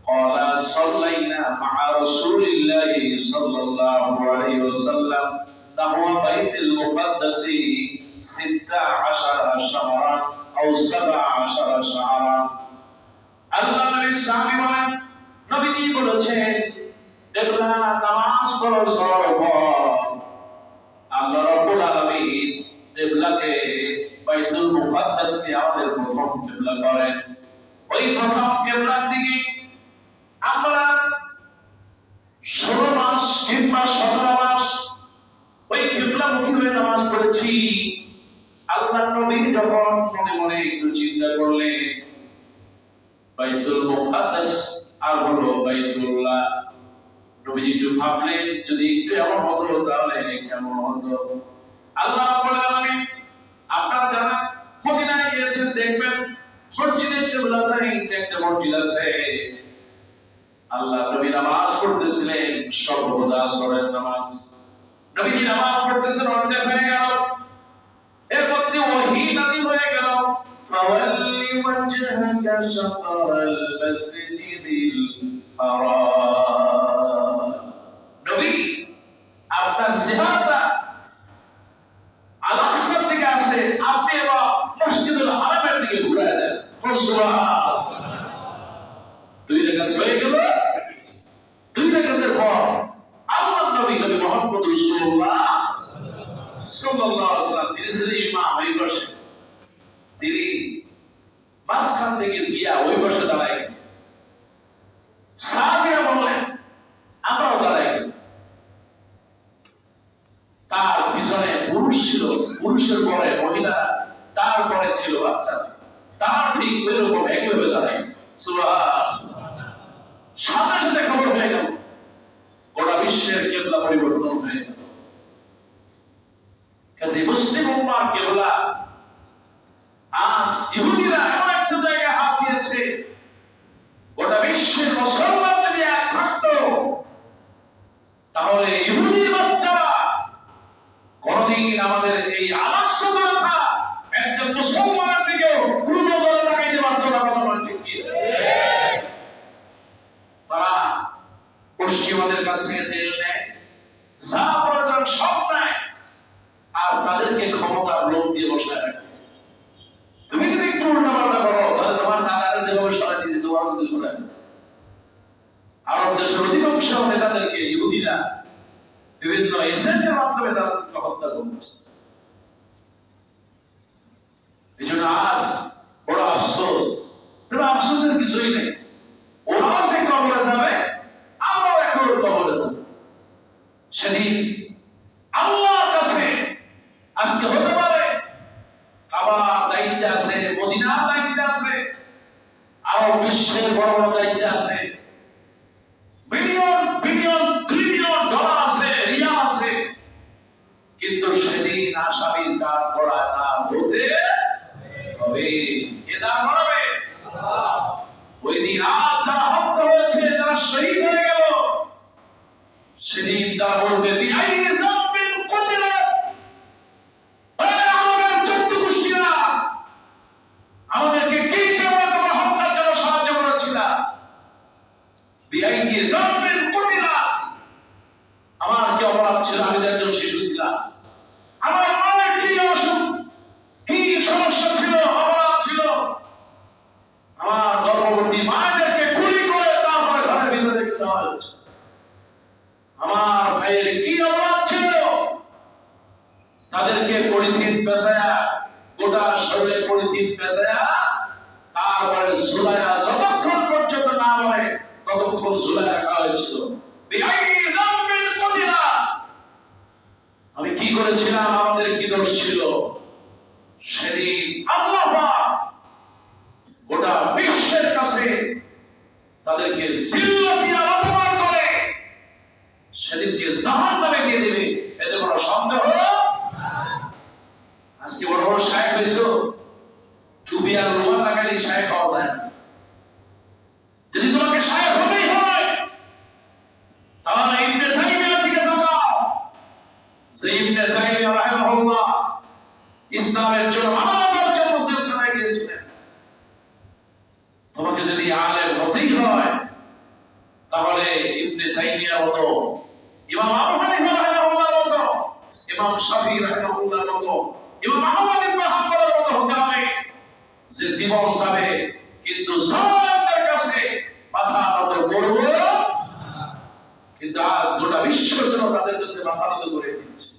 ক্বালা সাল্লাইনা মা'a রাসূলিল্লাহি সাল্লাল্লাহু আলাইহি ওয়াসাল্লাম নাহওয়া বাইতুল মুকাদ্দাসি 16 শাহরান আও 17 শাহরান। আল্লাহ নবী সাহাবী বলেন নবীজি বলেছেন কিবলা নামাজ পড়ার সওয়াব, আল্লাহ রাব্বুল আলামিন কিবলাকে বাইতুল মুকাদ্দাসকে আমাদের প্রথম কিবলা করেন। ওই প্রথম কিবলার দিকে আমরা 16 মাস কিংবা 17 মাস ওই কিবলামুখী হয়ে নামাজ পড়েছি। আল্লাহ নবী যখন মনে মনে একটু চিন্তা করলেন, বাইতুল মুকাদ্দাস আর হলো বাইতুল্লাহ, নবী একটু ভাবলেন যদি একটু এমন হতো তাহলে কেমন হতো। আল্লাহ রাব্বুল আলামিন আপনারা যারা মদিনায় গিয়েছেন দেখবেন মসজিদের কিবলাতেই একটা মসজিদ আছে। আল্লাহ নবী নামাজ পড়তেছিলেন সর্বদা আসরের নামাজ। নবী নামাজ পড়তেছেন অর্ধেক হয়ে গেল, এর মধ্যে ওহী নাযিল হয়ে গেল, ফাওয়াল্লি ওয়াজহাকা শাতরাল মাসজিদিল হারাম। নবী আপনার চেহারাটা আল-আকসার দিকে আছে, আপনি এবার মসজিদুল হারামের দিকে ঘুরে দেন। সুবহানাল্লাহ। 2 রাকাত হয়ে গেল। 2 রাকাতের পর আল্লাহর নবী মুহাম্মদ রাসূলুল্লাহ সাল্লাল্লাহু আলাইহি ওয়াসাল্লাম তিনি ছিলেন ইমাম, ওই পাশে, তিনি মাঝখান থেকে গিয়া ওই পাশে দাঁড়ায়। সাহাবীরা বললেন আমরাও দাঁড়াই। তার পিছনে পুরুষ ছিল, পুরুষের পরে মহিলারা, তারপরে ছিল বাচ্চা, তার ঠিক ওইরকম একইভাবে দাঁড়ায়। সুবহানাল্লাহ। সাথে সাথে খবর হয়ে গেল, গোটা বিশ্বের কিবলা পরিবর্তন হয়ে গেল। কাজে মুসলিম উম্মাহর কিবলা আজ ইহুদিরা এমন একটা জায়গায় হাত দিয়েছে, গোটা বিশ্বের মুসলমান যদি এক থাকতো তাহলে ইহুদি বাচ্চারা কোনদিন আমাদের এই আলাক্সা কথা একজন মুসলমানের দিকেও কোনো নজরে লাগাইতে পারতো না। কথা বলেন ঠিক কি? তারা পশ্চিমাদের কাছ থেকে তেল নেয়, যা প্রয়োজন সব নেয়, আর তাদেরকে ক্ষমতার লোভ দিয়ে বসায় রাখে। তুমি যদি একটু উল্টাপাল্টা করো তাহলে তোমার দাদারা যেভাবে সরাই দিয়েছে তোমার মধ্যে সরাই। আরব দেশের অধিকাংশ নেতাদেরকে ইহুদিরা বিভিন্ন এজেন্টের মাধ্যমে তাদেরকে হত্যা করছে। এই জন্য আজ বড় আফসোস, আফসোসের কিছুই নেই। ওরাও যে কবরে যাবে, আমরাও একবার কবরে যাব। সেদিন আল্লাহর কাছে আজকে হতে পারে কাবার দায়িত্বে আছে, মদিনার দায়িত্বে আছে, আরো বিশ্বের বড় বড় দায়িত্বে আছে, বিলিয়ন বিলিয়ন ট্রিলিয়ন ডলার আছে, রিয়াল আছে, কিন্তু সেদিন আসামির কাজ করা না হতে হবে। কে দাঁড় করাবে? ওই দিন আজ যারা হত্যা হয়েছে, যারা শহীদ হয়ে গেল, সেদিন তারা বলবে বিআই যামবিন কুতিলাত, আমাদের চোদ্দ গোষ্ঠীরা আমাদেরকে কি কারণে তোমরা হত্যার জন্য সাহায্য করেছিলা? বিআই যামবিন কুতিলাত, আমার কি অপরাধ ছিল? আমি তো একজন শিশু ছিলাম, আমার মায়ের কি অসুখ, কি সমস্যা ছিল, অপরাধ ছিল? আমার গর্ভবতী মায়েদেরকে গুলি করে তারপরে ঘরের ভিতরে রেখে দেওয়া হয়েছে। আমার ভাইয়ের কি অপরাধ ছিল? তাদেরকে পলিথিন পেঁচায়া, গোটা শরীরে পলিথিন পেঁচায়া, তারপরে ঝুলাইয়া যতক্ষণ পর্যন্ত না মরে ততক্ষণ ঝুলাই রাখা হয়েছিল। আমি কি করেছিলাম? আমাদের কি দোষ ছিল? সেদিন আল্লাহ গোটা বিশ্বের কাছে তাদেরকে জিল্লাত দিয়ে অপমান করে সেদিনকে জাহান্নামে দিয়ে দেবে, এতে কোনো সন্দেহ না। আজকে বড় বড় শায়েখ হয়েছে, টুপি আর রুমাল লাগালেই শায়েখ হওয়া যায় না। যদি তোমাকে শায়েখ হতেই হয় তাহলে ইবনে তাইমিয়ার দিকে তাকাও, যে ইবনে তাইমিয়া রাহিমাহুল্লাহ ইসলামের জন্য মানবতার জন্য জেলখানায় গিয়েছিলেন। তোমাকে যদি আলেম হতেই হয় তাহলে ইবনে তাইমিয়ার মতো, ইমাম আবু হানিফা রাহিমাহুল্লাহর মতো, ইমাম শাফিঈ রাহিমাহুল্লাহর মতো, ইমাম আহমদ ইবনে হাম্বলের মতো হতে হবে, যে জীবন যাবে কিন্তু জালেমদের কাছে মাথা নত করব না। কিন্তু আজ গোটা বিশ্ব যেন তাদের কাছে মাথা নত করে দিচ্ছে।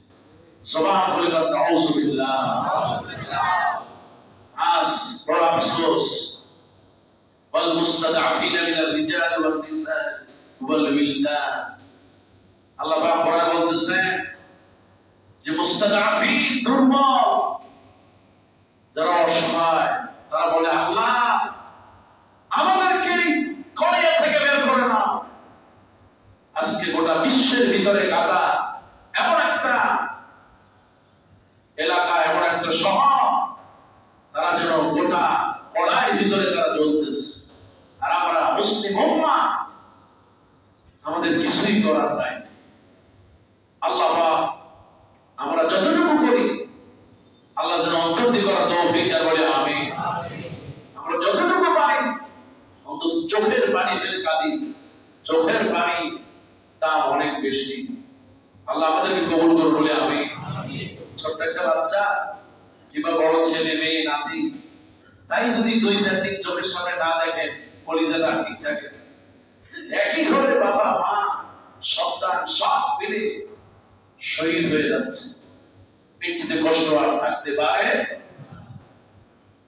জবান বলে নাউযুবিল্লাহ। আজ বড় আফসোস, ওয়াল মুস্তাদআফিনা মিনার রিজাল ওয়ান নিসা ওয়াল উইলদান। আল্লাহ পাক কোরআন বলতেছেন যে মুস্তাদআফিন, দুর্বল যারা অসহায়, তারা বলে আল্লাহ আমাদেরকে করিয়া থেকে বের করে নাও। আজকে গোটা বিশ্বের ভিতরে গাজা এমন একটা এলাকা, এমন একটা শহর, তারা যেন গোটা কড়াইয়ের ভিতরে তারা জ্বলতেছে। আর আমরা মুসলিম উম্মাহ, আমাদের কিছুই করার নাই। আল্লাহ আমরা যতটুকু করি আল্লাহ যেন অন্তর্দি করার তৌফিক দান করে, আমিন। আমরা যতটুকু পারি অন্তত চোখের পানি ফেলে কাঁদি, চোখের পানি দাম অনেক বেশি। আল্লাহ আমাদেরকে কবুল করুন বলে আমিন। ছোট্ট একটা বাচ্চা কিংবা বড় ছেলে মেয়ে নাতি, তাই যদি 2-4 দিন চোখের সামনে না দেখেন, কলিজাটা ঠিক থাকে। একই ঘরে বাবা মা সন্তান সব মিলে শহীদ হয়ে যাচ্ছে, পৃথিবীতে কষ্ট আর থাকতে পারে।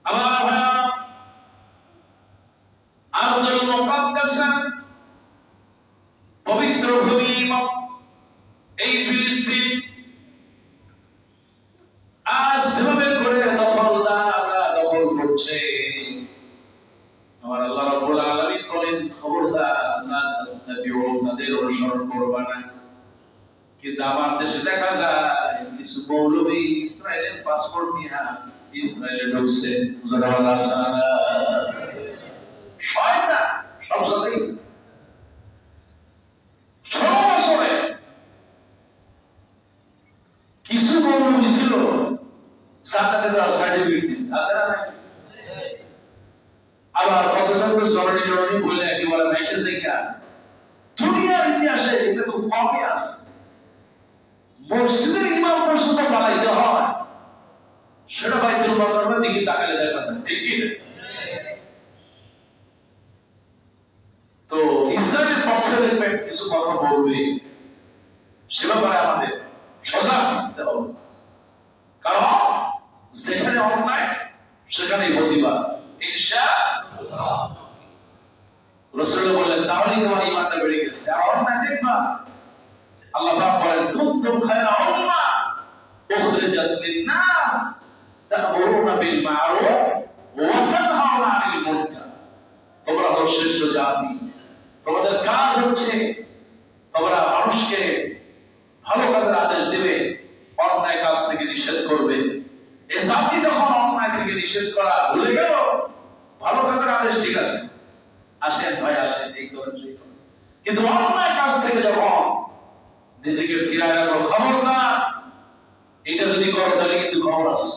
আমার ভাইয়া, আরদুল মুকাদ্দাসা, পবিত্র ভূমি এই ফিলিস্তিন আজ যেভাবে করে দখলদাররা দখল করছে, আমার আল্লাহ রাব্বুল আলামিন বলেন খবরদার না তাদের অনুসরণ করবা না। কিন্তু আমার দেশে দেখা যায় কিছু মৌলবী ইসরায়েলের পাসপোর্ট নিয়ে ইসরায়েলে ঢুকছে। শয়তান সব সাথেই 16 বছরে কিছু মৌলবী ছিল জান্নাতে যাওয়ার সার্টিফিকেট দিচ্ছে, আছে না? আবার কতজন জননী বলে একেবারে ভাইকে জায়গা দুনিয়ার ইতিহাসে এটা খুব কমই আছে। মসজিদের ইমাম পর্যন্ত বানাইতে হয়, সেটা বাইতুল মুকাররমের দিকে তাকালে দেখা যায়, ঠিক কি? তো ইসরায়েলের পক্ষে দেখবেন কিছু কথা বলবে, সে ব্যাপারে আমাদের সজাগ থাকতে হবে। কারণ যেখানে অন্যায় সেখানেই প্রতিবাদ, ইনশাআল্লাহ। রাসূল বললেন তাহলেই তোমার ঈমানটা বেড়ে গেছে। আর অন্যায় দেখবা, আল্লাহ পাক বলেন কুনতুম খায়রা উম্মাহ উখরিজাত লিন-নাস তা'মুরুনা বিল মা'রুফ ওয়া তানহাউনা আনিল মুনকার। তোমরা হলো শ্রেষ্ঠ জাতি, তোমাদের কাজ হচ্ছে তোমরা মানুষকে ভালো কাজের আদেশ দিবে, অন্যায় কাজ থেকে নিষেধ করবে। এই জাতি যখন অন্যায় থেকে নিষেধ করা ভুলে গেল, ভালো কাজের আদেশ ঠিক আছে, আসেন ভাই আসেন, এই করেন সেই করেন, কিন্তু অন্যায় কাজ থেকে যখন নিজেকে ফিরায় রাখো, খবরদার এটা যদি করো তাহলে কিন্তু খবর আছে।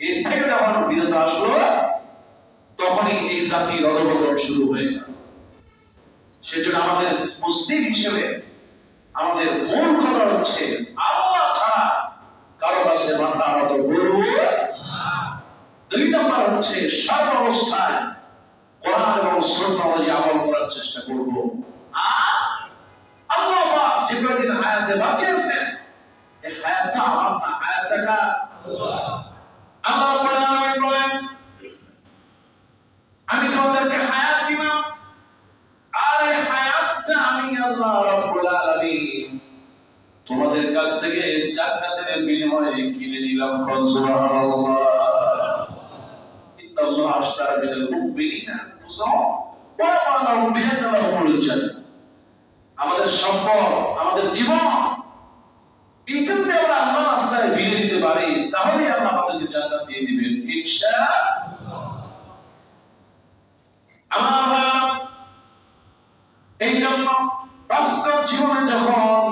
এর থেকে যখন বিরত আসলো, তখনই এই জাতির অধঃপতন শুরু হয়ে গেল। সেজন্য আমাদের মুসলিম হিসেবে আমাদের মূল কথা হচ্ছে আল্লাহ ছাড়া কারো কাছে মাথা নত করব না। 2 নম্বর হচ্ছে সর্ব অবস্থায় কোরআন এবং সুন্নাহ অনুযায়ী আমল করার চেষ্টা করব। আর আল্লাহ পাক যে কয়দিন হায়াতে বাঁচিয়েছেন, এই হায়াতটা আমার না, হায়াতটা কার? আল্লাহ রাব্বুল আলামিন বলেন আমি তোমাদেরকে হায়াত দিলাম, আর এই হায়াতটা আমি আল্লাহ রাব্বুল আলামিন তোমাদের কাছ থেকে জান্নাতের বিনিময়ে কিনে নিলাম। সুবহানাল্লাহ। ইন্নাল্লাহ আশতারা মিনাল মুমিনিনা আনফুসাহুম ওয়া আমওয়ালাহুম বিআন্না লাহুমুল জান্নাহ। আমাদের সম্পদ, আমাদের জীবন, এটা যদি আমরা আল্লাহর রাস্তায় বিলিয়ে দিতে পারি, তাহলেই আল্লাহ আমাদেরকে জান্নাত দিয়ে দিবেন ইনশাআল্লাহ। আমরা এই জন্য বাস্তব জীবনে যখন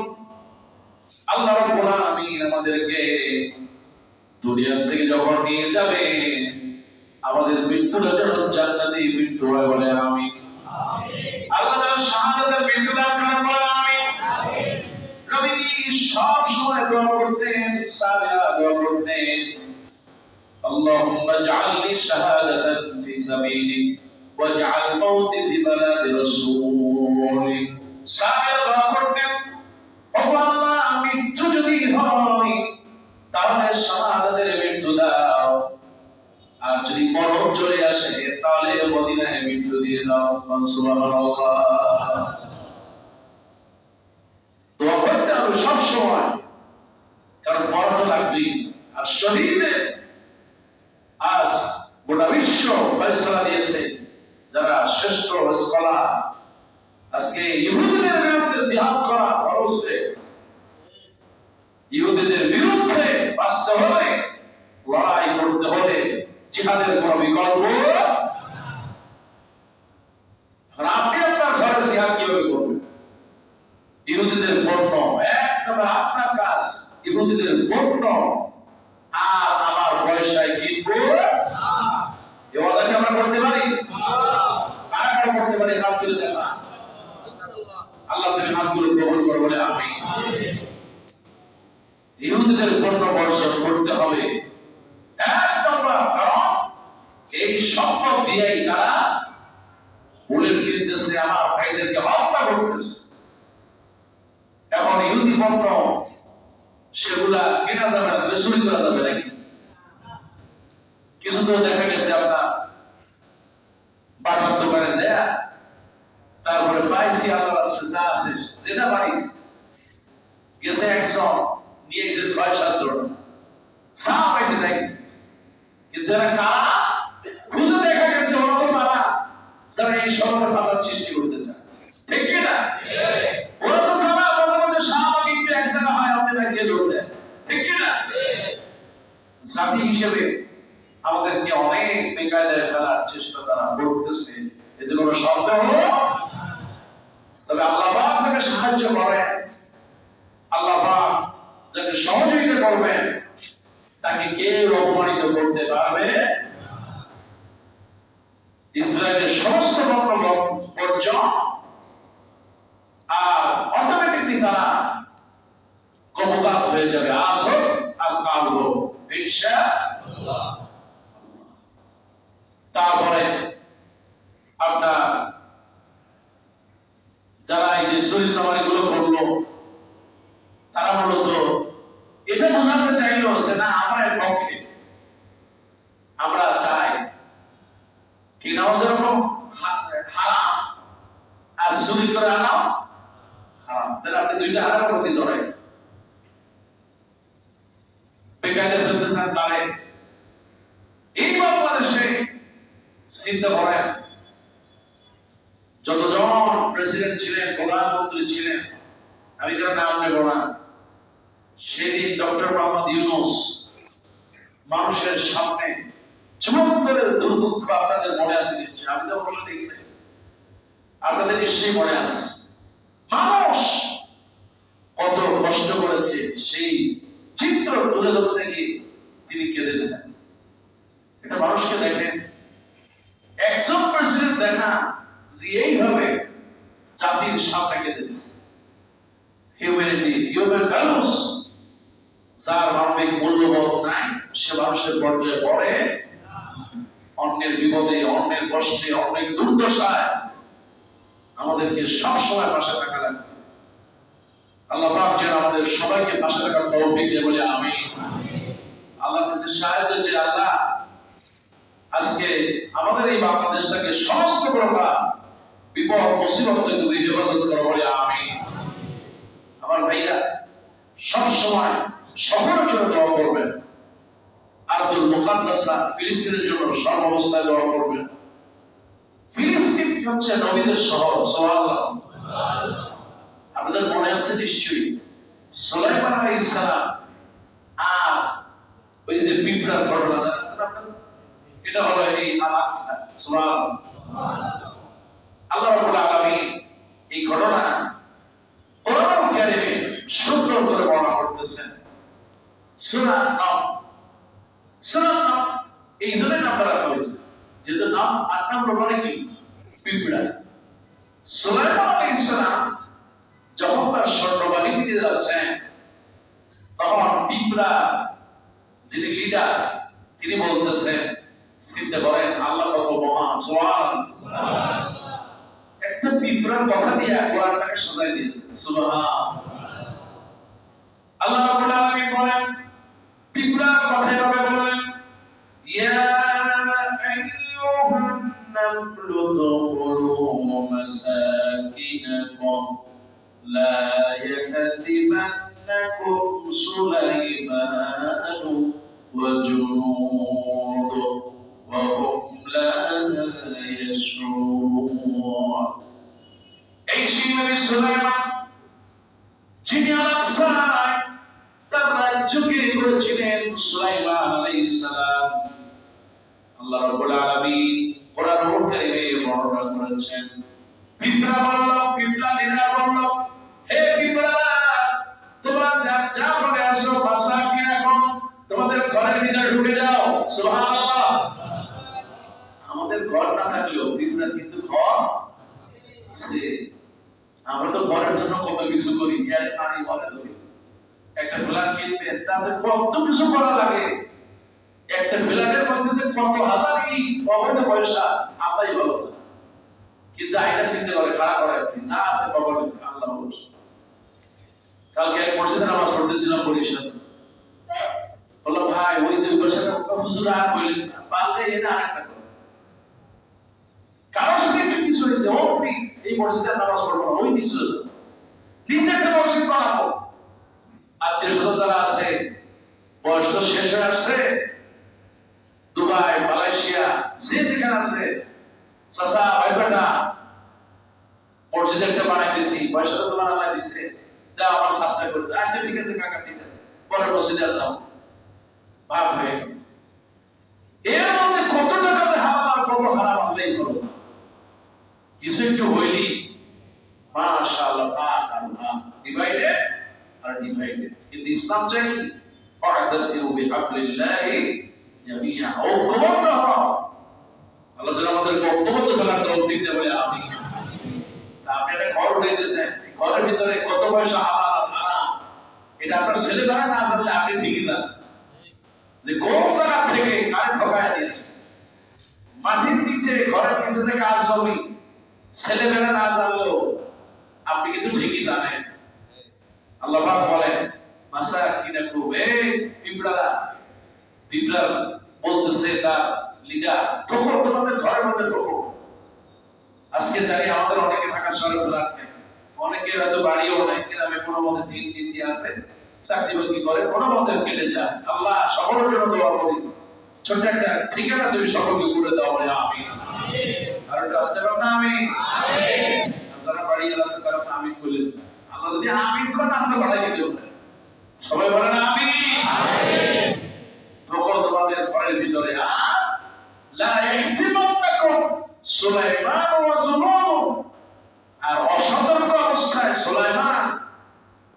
আল্লাহ রাব্বুল আলামিন আমাদেরকে দুনিয়া থেকে যখন নিয়ে যাবে, আমাদের মৃত্যুটা যেন জান্নাতি মৃত্যু হয়, বলে আমিন। আল্লাহ যেন শাহাদাতের মৃত্যু দান করেন, বলে আমিন। নবীজি সব সময় দোয়া করতেন, সাহাবারা দোয়া করতেন, আল্লাহুম্মা জাআলনি শাহাদাতান ফি সাবিলিক ওয়াজআল মাউতি ফি বালাদি রাসূলিক। সাহাবারা দোয়া করতেন, ও আল্লাহ মৃত্যু যদি হয় তাহলে শাহাদাতের মৃত্যু দাও, আর যদি মরণ চলে আসে তাহলে মদিনায় মৃত্যু দিয়ে দাও। সুবহানাল্লাহ। দোয়া করতে হবে সব সময়, কারণ মরা তো লাগবেই। আর শহীদে আজ গোটা বিশ্ব ফয়সালা দিয়েছে, যারা শ্রেষ্ঠ স্কলার। আজকে ইহুদিদের বিরুদ্ধে জিহাদ করা ফরজ হয়ে গেছে। ইহুদিদের বিরুদ্ধে বাঁচতে হলে, লড়াই করতে হলে জিহাদের কোন বিকল্প। আপনি আপনার ঘরে জিহাদ কিভাবে করবেন? ইহুদিদের পণ্য এক নম্বর আপনার কাজ, ইহুদিদের পণ্য আর আমার পয়সায় কিনবো এ ওয়াদা কি আমরা করতে পারি? কারা করতে পারি? হাত তুলে দেখা। আল্লাহ তুমি হাতগুলো কবুল করো বলে আমিন। ইহুদিদের পণ্য বর্জন করতে হবে এক নম্বর, কারণ এই সম্পদ দিয়েই তারা বুলেট কিনতেছে, আমার ভাইদেরকে হত্যা করতেছে। এখন ইহুদি পণ্য সেগুলা কেনা যাবে না, চুরি করা যাবে নাকি? কিছু তো দেখা গেছে আপনার বাটার দোকানে যায়, তারপরে পাইছি আল্লাহ রাস্তায় যা আছে যেটা পারি গেছে একজন নিয়ে এসে ৬-৭ জন চা পাইছে তাই, কিন্তু এরা কারা খুঁজে দেখা গেছে ওরা তো তারা যারা এই শহরের বাজার সৃষ্টি করতে চায়, ঠিক কি না? ওরা তো কারা মাঝে মাঝে শাহবাগ একটু এক জায়গা হয় আপনি না গিয়ে ধরতে, ঠিক কি না? জাতি হিসেবে আমাদেরকে অনেক বেকায়দায় ফেলার চেষ্টা তারা করতেছে, এতে কোনো সন্দেহ হলো। তবে আল্লাহ পাক যাকে সাহায্য করেন, আল্লাহ পাক যাকে সহযোগিতা করবেন, তাকে কেউ অপমানিত করতে পারবে। ইসরায়েলের সমস্ত বর্ণ বর্জন আর অটোমেটিকলি তারা কবুকাত হয়ে যাবে। আসর আর কাবল ইনশাআল্লাহ। তারপরে আপনার যারা এই যে সহি সামারি গুলো করলো, তারা মূলত এটা বোঝাতে চাইলো যে না আমরা এর পক্ষে, আমরা চাই কি নাও যেরকম হারাম আর চুরি করে আনাও হারাম, তাহলে আপনি দুইটা হারামের প্রতি জড়াই বেকায়দা ফেলতেছেন তারে। এই বাংলাদেশে চিন্তা করেন, যতজন প্রেসিডেন্ট ছিলেন, প্রধানমন্ত্রী ছিলেন, আমি কারো নাম নেব না, সেদিন ডক্টর মোহাম্মদ ইউনূস মানুষের সামনে চুয়াত্তরের দুর্ভিক্ষ আপনাদের মনে আছে নিশ্চয়ই, আমি তো অবশ্য দেখি নাই, আপনাদের নিশ্চয়ই মনে আছে। মানুষ কত কষ্ট করেছে সেই চিত্র তুলে ধরতে গিয়ে তিনি কেঁদেছেন। এটা মানুষকে দেখেন, একজন প্রেসিডেন্ট দেখা যে এইভাবে জাতির সামনে কেঁদেছে। হিউম্যানিটি, হিউম্যান ভ্যালুস, যার মানবিক মূল্যবোধ নাই সে মানুষের পর্যায়ে পড়ে। অন্যের বিপদে, অন্যের কষ্টে, অন্যের দুর্দশায় আমাদেরকে সবসময় পাশে থাকা লাগবে। আল্লাহ পাক যেন আমাদের সবাইকে পাশে থাকার তৌফিক দেয় বলে আমিন। আল্লাহর কাছে সাহায্য যে আল্লাহ আজকে আমাদের এই বাংলাদেশটাকে সমস্ত প্রকার বিপদ মুসিবত থেকে তুমি হেফাজত করো বলে আমিন। আমার ভাইরা সবসময় সকলের জন্য দোয়া করবেন। আব্দুল মুকাদ্দাসা ফিলিস্তিনের জন্য সর্বাবস্থায় দোয়া করবেন। ফিলিস্তিন হচ্ছে নবীদের শহর, সুবহানাল্লাহ। আপনাদের মনে আছে নিশ্চয়ই সুলাইমান আলাইহিস সালাম আর ওই যে পিঁপড়ার ঘটনা জানেন আপনারা? এটা হলো এই আল-আকসা, সুবহানাল্লাহ। আল্লাহ রাব্বুল আলামিন এই ঘটনা কোরআন কারীমে সুন্দর করে বর্ণনা করতেছেন। সূরা নাম, সূরা নাম এই জন্য নাম রাখা হয়েছে যেহেতু নাম ৮ নম্বর মানে কি পিঁপড়া। সুলাইমান আলাইহিস সালাম যখন তার সৈন্যবাহিনী নিয়ে যাচ্ছেন, তখন পিঁপড়া যিনি লিডার তিনি বলতেছেন, চিন্তা করেন আল্লাহ কত মহান, সুবহানাল্লাহ। একটা পিঁপড়ার কথা দিয়ে কোরআনটাকে সাজাই দিয়েছে, সুবহানাল্লাহ। আল্লাহ রাব্বুল আলামিন বলেন, পিঁপড়ার কথা এভাবে বললেন, ইয়া النمل ادخلوا مساكنكم لا يهدمنكم سليمان وجنوده وهم لا يشعرون এই সেই নবী সুলাইমান যিনি আলাক্সায় তার রাজ্যকে গড়েছিলেন সুলাইমান আলাইহিস সালাম। আল্লাহ রাব্বুল আলামিন কোরআনুল কারীমে বর্ণনা করেছেন। পিঁপড়া বলল, পিঁপড়ারা বলল, হে পিঁপড়ারা, তোমরা যা করে আসো ভাষা কি রাখো, তোমাদের ঘরের ভিতরে ঢুকে যাও। সুবহানাল্লাহ। আমাদের ঘর না থাকলেও পিঁপড়ার কিন্তু ঘর আছে। আমরা তো ঘরের জন্য কত কিছু করি, গ্যাস পানি বলে ধরি, একটা ফ্ল্যাট কিনবে তাতে কত কিছু করা লাগে, একটা ফ্ল্যাটের মধ্যে যে কত হাজারই অবৈধ পয়সা আমরাই বলো না, কিন্তু আইনা চিন্তা করে খাড়া করে যা আছে বাবা আল্লাহ বলছে। কালকে এক মসজিদে নামাজ পড়তেছিলাম বরিশাল, বললো ভাই ওই যে পয়সাটা হুজুর আর বললেন না, পারলে এটা আরেকটা করে কারোর সাথে একটু কিছু হয়েছে অমনি এই মসজিদে নামাজ পড়বো ওই কিছু নিজে একটা মসজিদ বানাবো। আত্মীয় স্বজন যারা আছে বয়স তো শেষ হয়ে আসছে, দুবাই মালয়েশিয়া যে যেখানে আছে, চাচা ভাই বেটা মসজিদ একটা বানাই দিয়েছি, পয়সা তো তোমার আল্লাহ দিছে, যা আমার সাথে করতে। আচ্ছা ঠিক আছে কাকা, ঠিক আছে, পরের মসজিদে যাও। ভাব হয়ে এর মধ্যে কত টাকাতে হারাম আর কত হারাম আল্লাহ করো, কিছু একটু হইলি মাশাআল্লাহ পাক আর ভাব ডিভাইডেড আর ডিভাইডেড। কিন্তু ইসলাম চাই ফাদাসিরু বিহাবলিল্লাহি জামিআ, ঐক্যবদ্ধ হও। আল্লাহ যেন আমাদেরকে ঐক্যবদ্ধ থাকার তৌফিক দেয় বলে আমিন। আপনি একটা ঘর উঠাইতেছেন, ঘরের ভিতরে কত পয়সা হালাল হারাম এটা আপনার ছেলে বেলা না জানলে আপনি ঠিকই জানেন যে কোন জায়গা থেকে কারে ঠকায় দিয়ে আসছে। মাটির নিচে ঘরের নিচে যে কাজ জমি ছেলেবেলা না জানলেও আপনি কিন্তু ঠিকই জানেন। আল্লাহ পাক বলেন মাসাকিনাকুম, এই পিঁপড়ারা, পিঁপড়া বলতেছে তার লিডার, ঢোকো তোমাদের ঘরের মধ্যে ঢোকো। আজকে জানি আমাদের অনেকে ঢাকা শহরে ফ্ল্যাট নেই, অনেকের হয়তো বাড়িও নাই, গ্রামে কোনো মতে দিন দিয়ে আছে, চাকরি বাকরি করে কোনো মতে কেটে যায়। আল্লাহ সকলের জন্য দোয়া করি, ছোট্ট একটা ঠিকানা তুমি সকলকে করে দাও বলে আমিন। আর এটা আসতে পার না আমি যারা বাড়ি আছে তারা আমিন বললেন, আল্লাহ যদি আমিন করেন আমরা বাড়াই দিতে পারি। সবাই বলেন আমিন। ঢোকো তোমাদের ঘরের ভিতরে, আর লা ইয়াহতিমান্নাকুম সুলাইমান ওয়া জুনুদু, আর অসতর্ক অবস্থায় সুলাইমান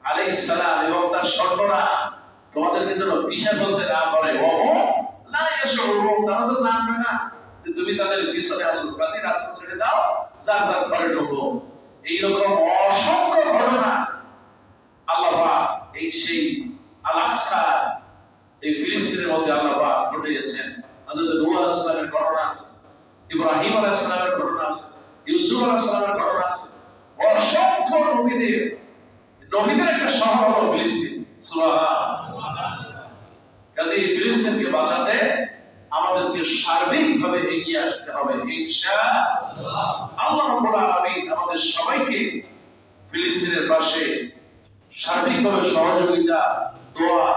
আলাইহিস সালাম এবং তার সৈন্যরা তোমাদেরকে যেন পিছা করতে না পারে। লা ইয়াশউরুন, তারা তো জানবে না যে তুমি তাদের পিছনে আসো, তাদের রাস্তা ছেড়ে দাও, যার যার ঘরে ঢোকো। এইরকম অসংখ্য ঘটনা আল্লাহ পাক এই সেই আল-আকসা এই ফিলিস্তিনের মধ্যে আল্লাহ পাক ঘটিয়েছেন। হযরত নূহ আলাইহিস সালামের ঘটনা আছে, ইব্রাহিম আলাইহিস সালামের ঘটনা আছে, ইউসুফ আলাইহিস সালামের ঘটনা আছে। অসংখ্য নবীদের একটা শহর হলো ফিলিস্তিন। সুবহানাল্লাহ। কাজেই ফিলিস্তিনকে বাঁচাতে আমাদেরকে সার্বিকভাবে এগিয়ে আসতে হবে ইনশাআল্লাহ। আল্লাহ রাব্বুল আলামিন আমাদের সবাইকে ফিলিস্তিনের পাশে সার্বিকভাবে সহযোগিতা, দোয়া,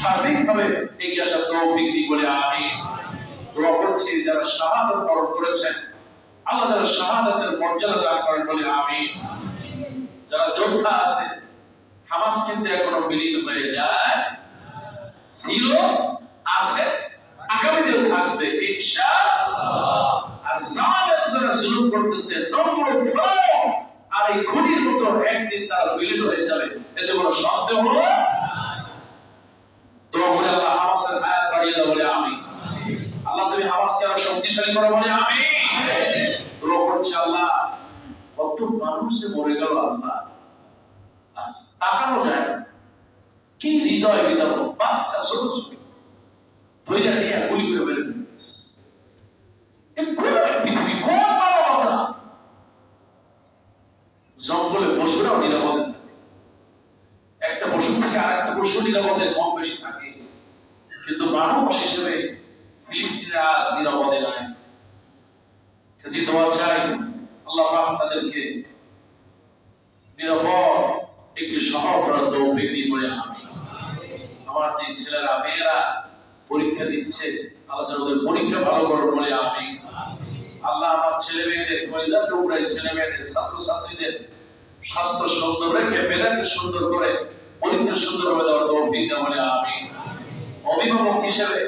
সার্বিকভাবে এগিয়ে আসার তৌফিক দিন বলে আমিন। দোয়া করছি যারা শাহাদাত বরণ করেছেন আল্লাহ যারা শাহাদাতের মর্যাদা দান করেন বলে আমিন। যারা যোদ্ধা আছে, হামাস কিন্তু এখনো বিলীন হয়ে যায়, ছিল, আছে, আগামীতেও থাকবে ইনশাআল্লাহ। আর জালেম যারা জুলুম করতেছে, নম্র আর এই খুনির মতো একদিন তারা বিলীন হয়ে যাবে, এতে কোনো সন্দেহ নাই। দোয়া করে আল্লাহ হামাসের হায়াত বাড়িয়ে দাও বলে আমিন। আল্লাহ তুমি হামাসকে আরো শক্তিশালী করো বলে আমিন। দোয়া করছি আল্লাহ, কত মানুষ যে মরে গেল আল্লাহ, তাকানো যায় না, কি হৃদয় বিদারক, বাচ্চা ছোট ছোট ধৈর্য নিয়ে গুলি করে বের করে দিয়েছে। পৃথিবী কোন মানবতা? জঙ্গলে পশুরাও নিরাপদে থাকে, একটা পশু থেকে আরেকটা পশু নিরাপদে কম বেশি থাকে, কিন্তু মানুষ হিসেবে ফিলিস্তিনের আজ নিরাপদে নাই। যে দোয়া চাই আল্লাহ পাক তাদেরকে নিরাপদ একটি শহর করার তৌফিক দিন বলে আমি। আমার যে ছেলেরা মেয়েরা পরীক্ষা দিচ্ছে আল্লাহ যেন ওদের পরীক্ষা ভালো করো বলে আমি। আল্লাহ আমার ছেলে মেয়েদের পরিবার টুকরাই ছেলে মেয়েদের ছাত্রছাত্রীদের স্বাস্থ্য সুন্দর রেখে মেধাকে সুন্দর করে পরীক্ষা সুন্দর হয়ে দেওয়ার তৌফিক দাও বলে আমি। অভিভাবক হিসেবে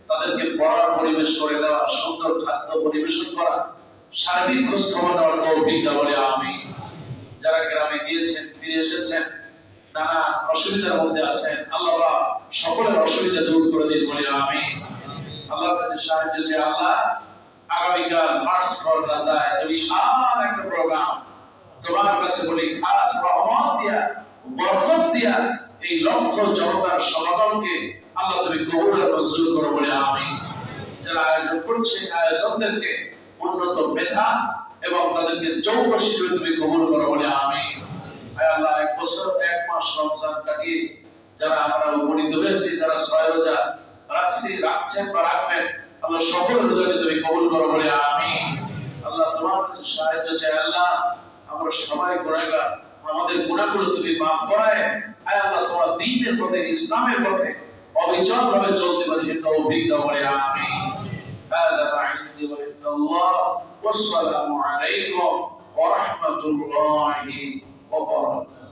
তাদেরকে পড়ার পরিবেশ করে দেওয়া, সুন্দর খাদ্য পরিবেশন করা, সার্বিক খোঁজ খবর দেওয়ার তৌফিক দাও বলে আমি। যারা গ্রামে গিয়েছেন ফিরে এসেছেন নানা অসুবিধার মধ্যে আছেন আল্লাহ সকলের অসুবিধা দূর করে দিন বলে আমি। আল্লাহর কাছে সাহায্য চাই আল্লাহ আগামীকাল মার্চ ফর গাজায় বিশাল একটা প্রোগ্রাম তোমার কাছে বলি খাস রহমত দিয়া বরকত দিয়া এই লক্ষ জনতার সমাগমকে আল্লাহ তুমি কবুল আর মঞ্জুর করো বলে আমি। যারা আয়োজন করছে আয়োজকদেরকে উন্নত মেধা এবং তাদেরকে যোগ্য হিসেবে তুমি কবুল করো বলে আমি। আল্লাহ এক বছর এক মাস রমজান কাটিয়ে যারা আমরা উপনীত হয়েছি যারা 6 রোজা রাখছেন বা রাখবেন আল্লাহ সকল রোজাকে তুমি কবুল করো বলে আমি। আল্লাহ তোমার কাছে সাহায্য চাই আল্লাহ আমরা সবাই গুনাহগার আমাদের গুনাহগুলো তুমি মাফ করায় আল্লাহ তোমার দ্বীনের পথে ইসলামের পথে অবিচল ভাবে চলতে পারি সে তৌফিক দাও বলে আমি। هذا ما عندي وعند الله والسلام عليكم ورحمة الله وبركاته.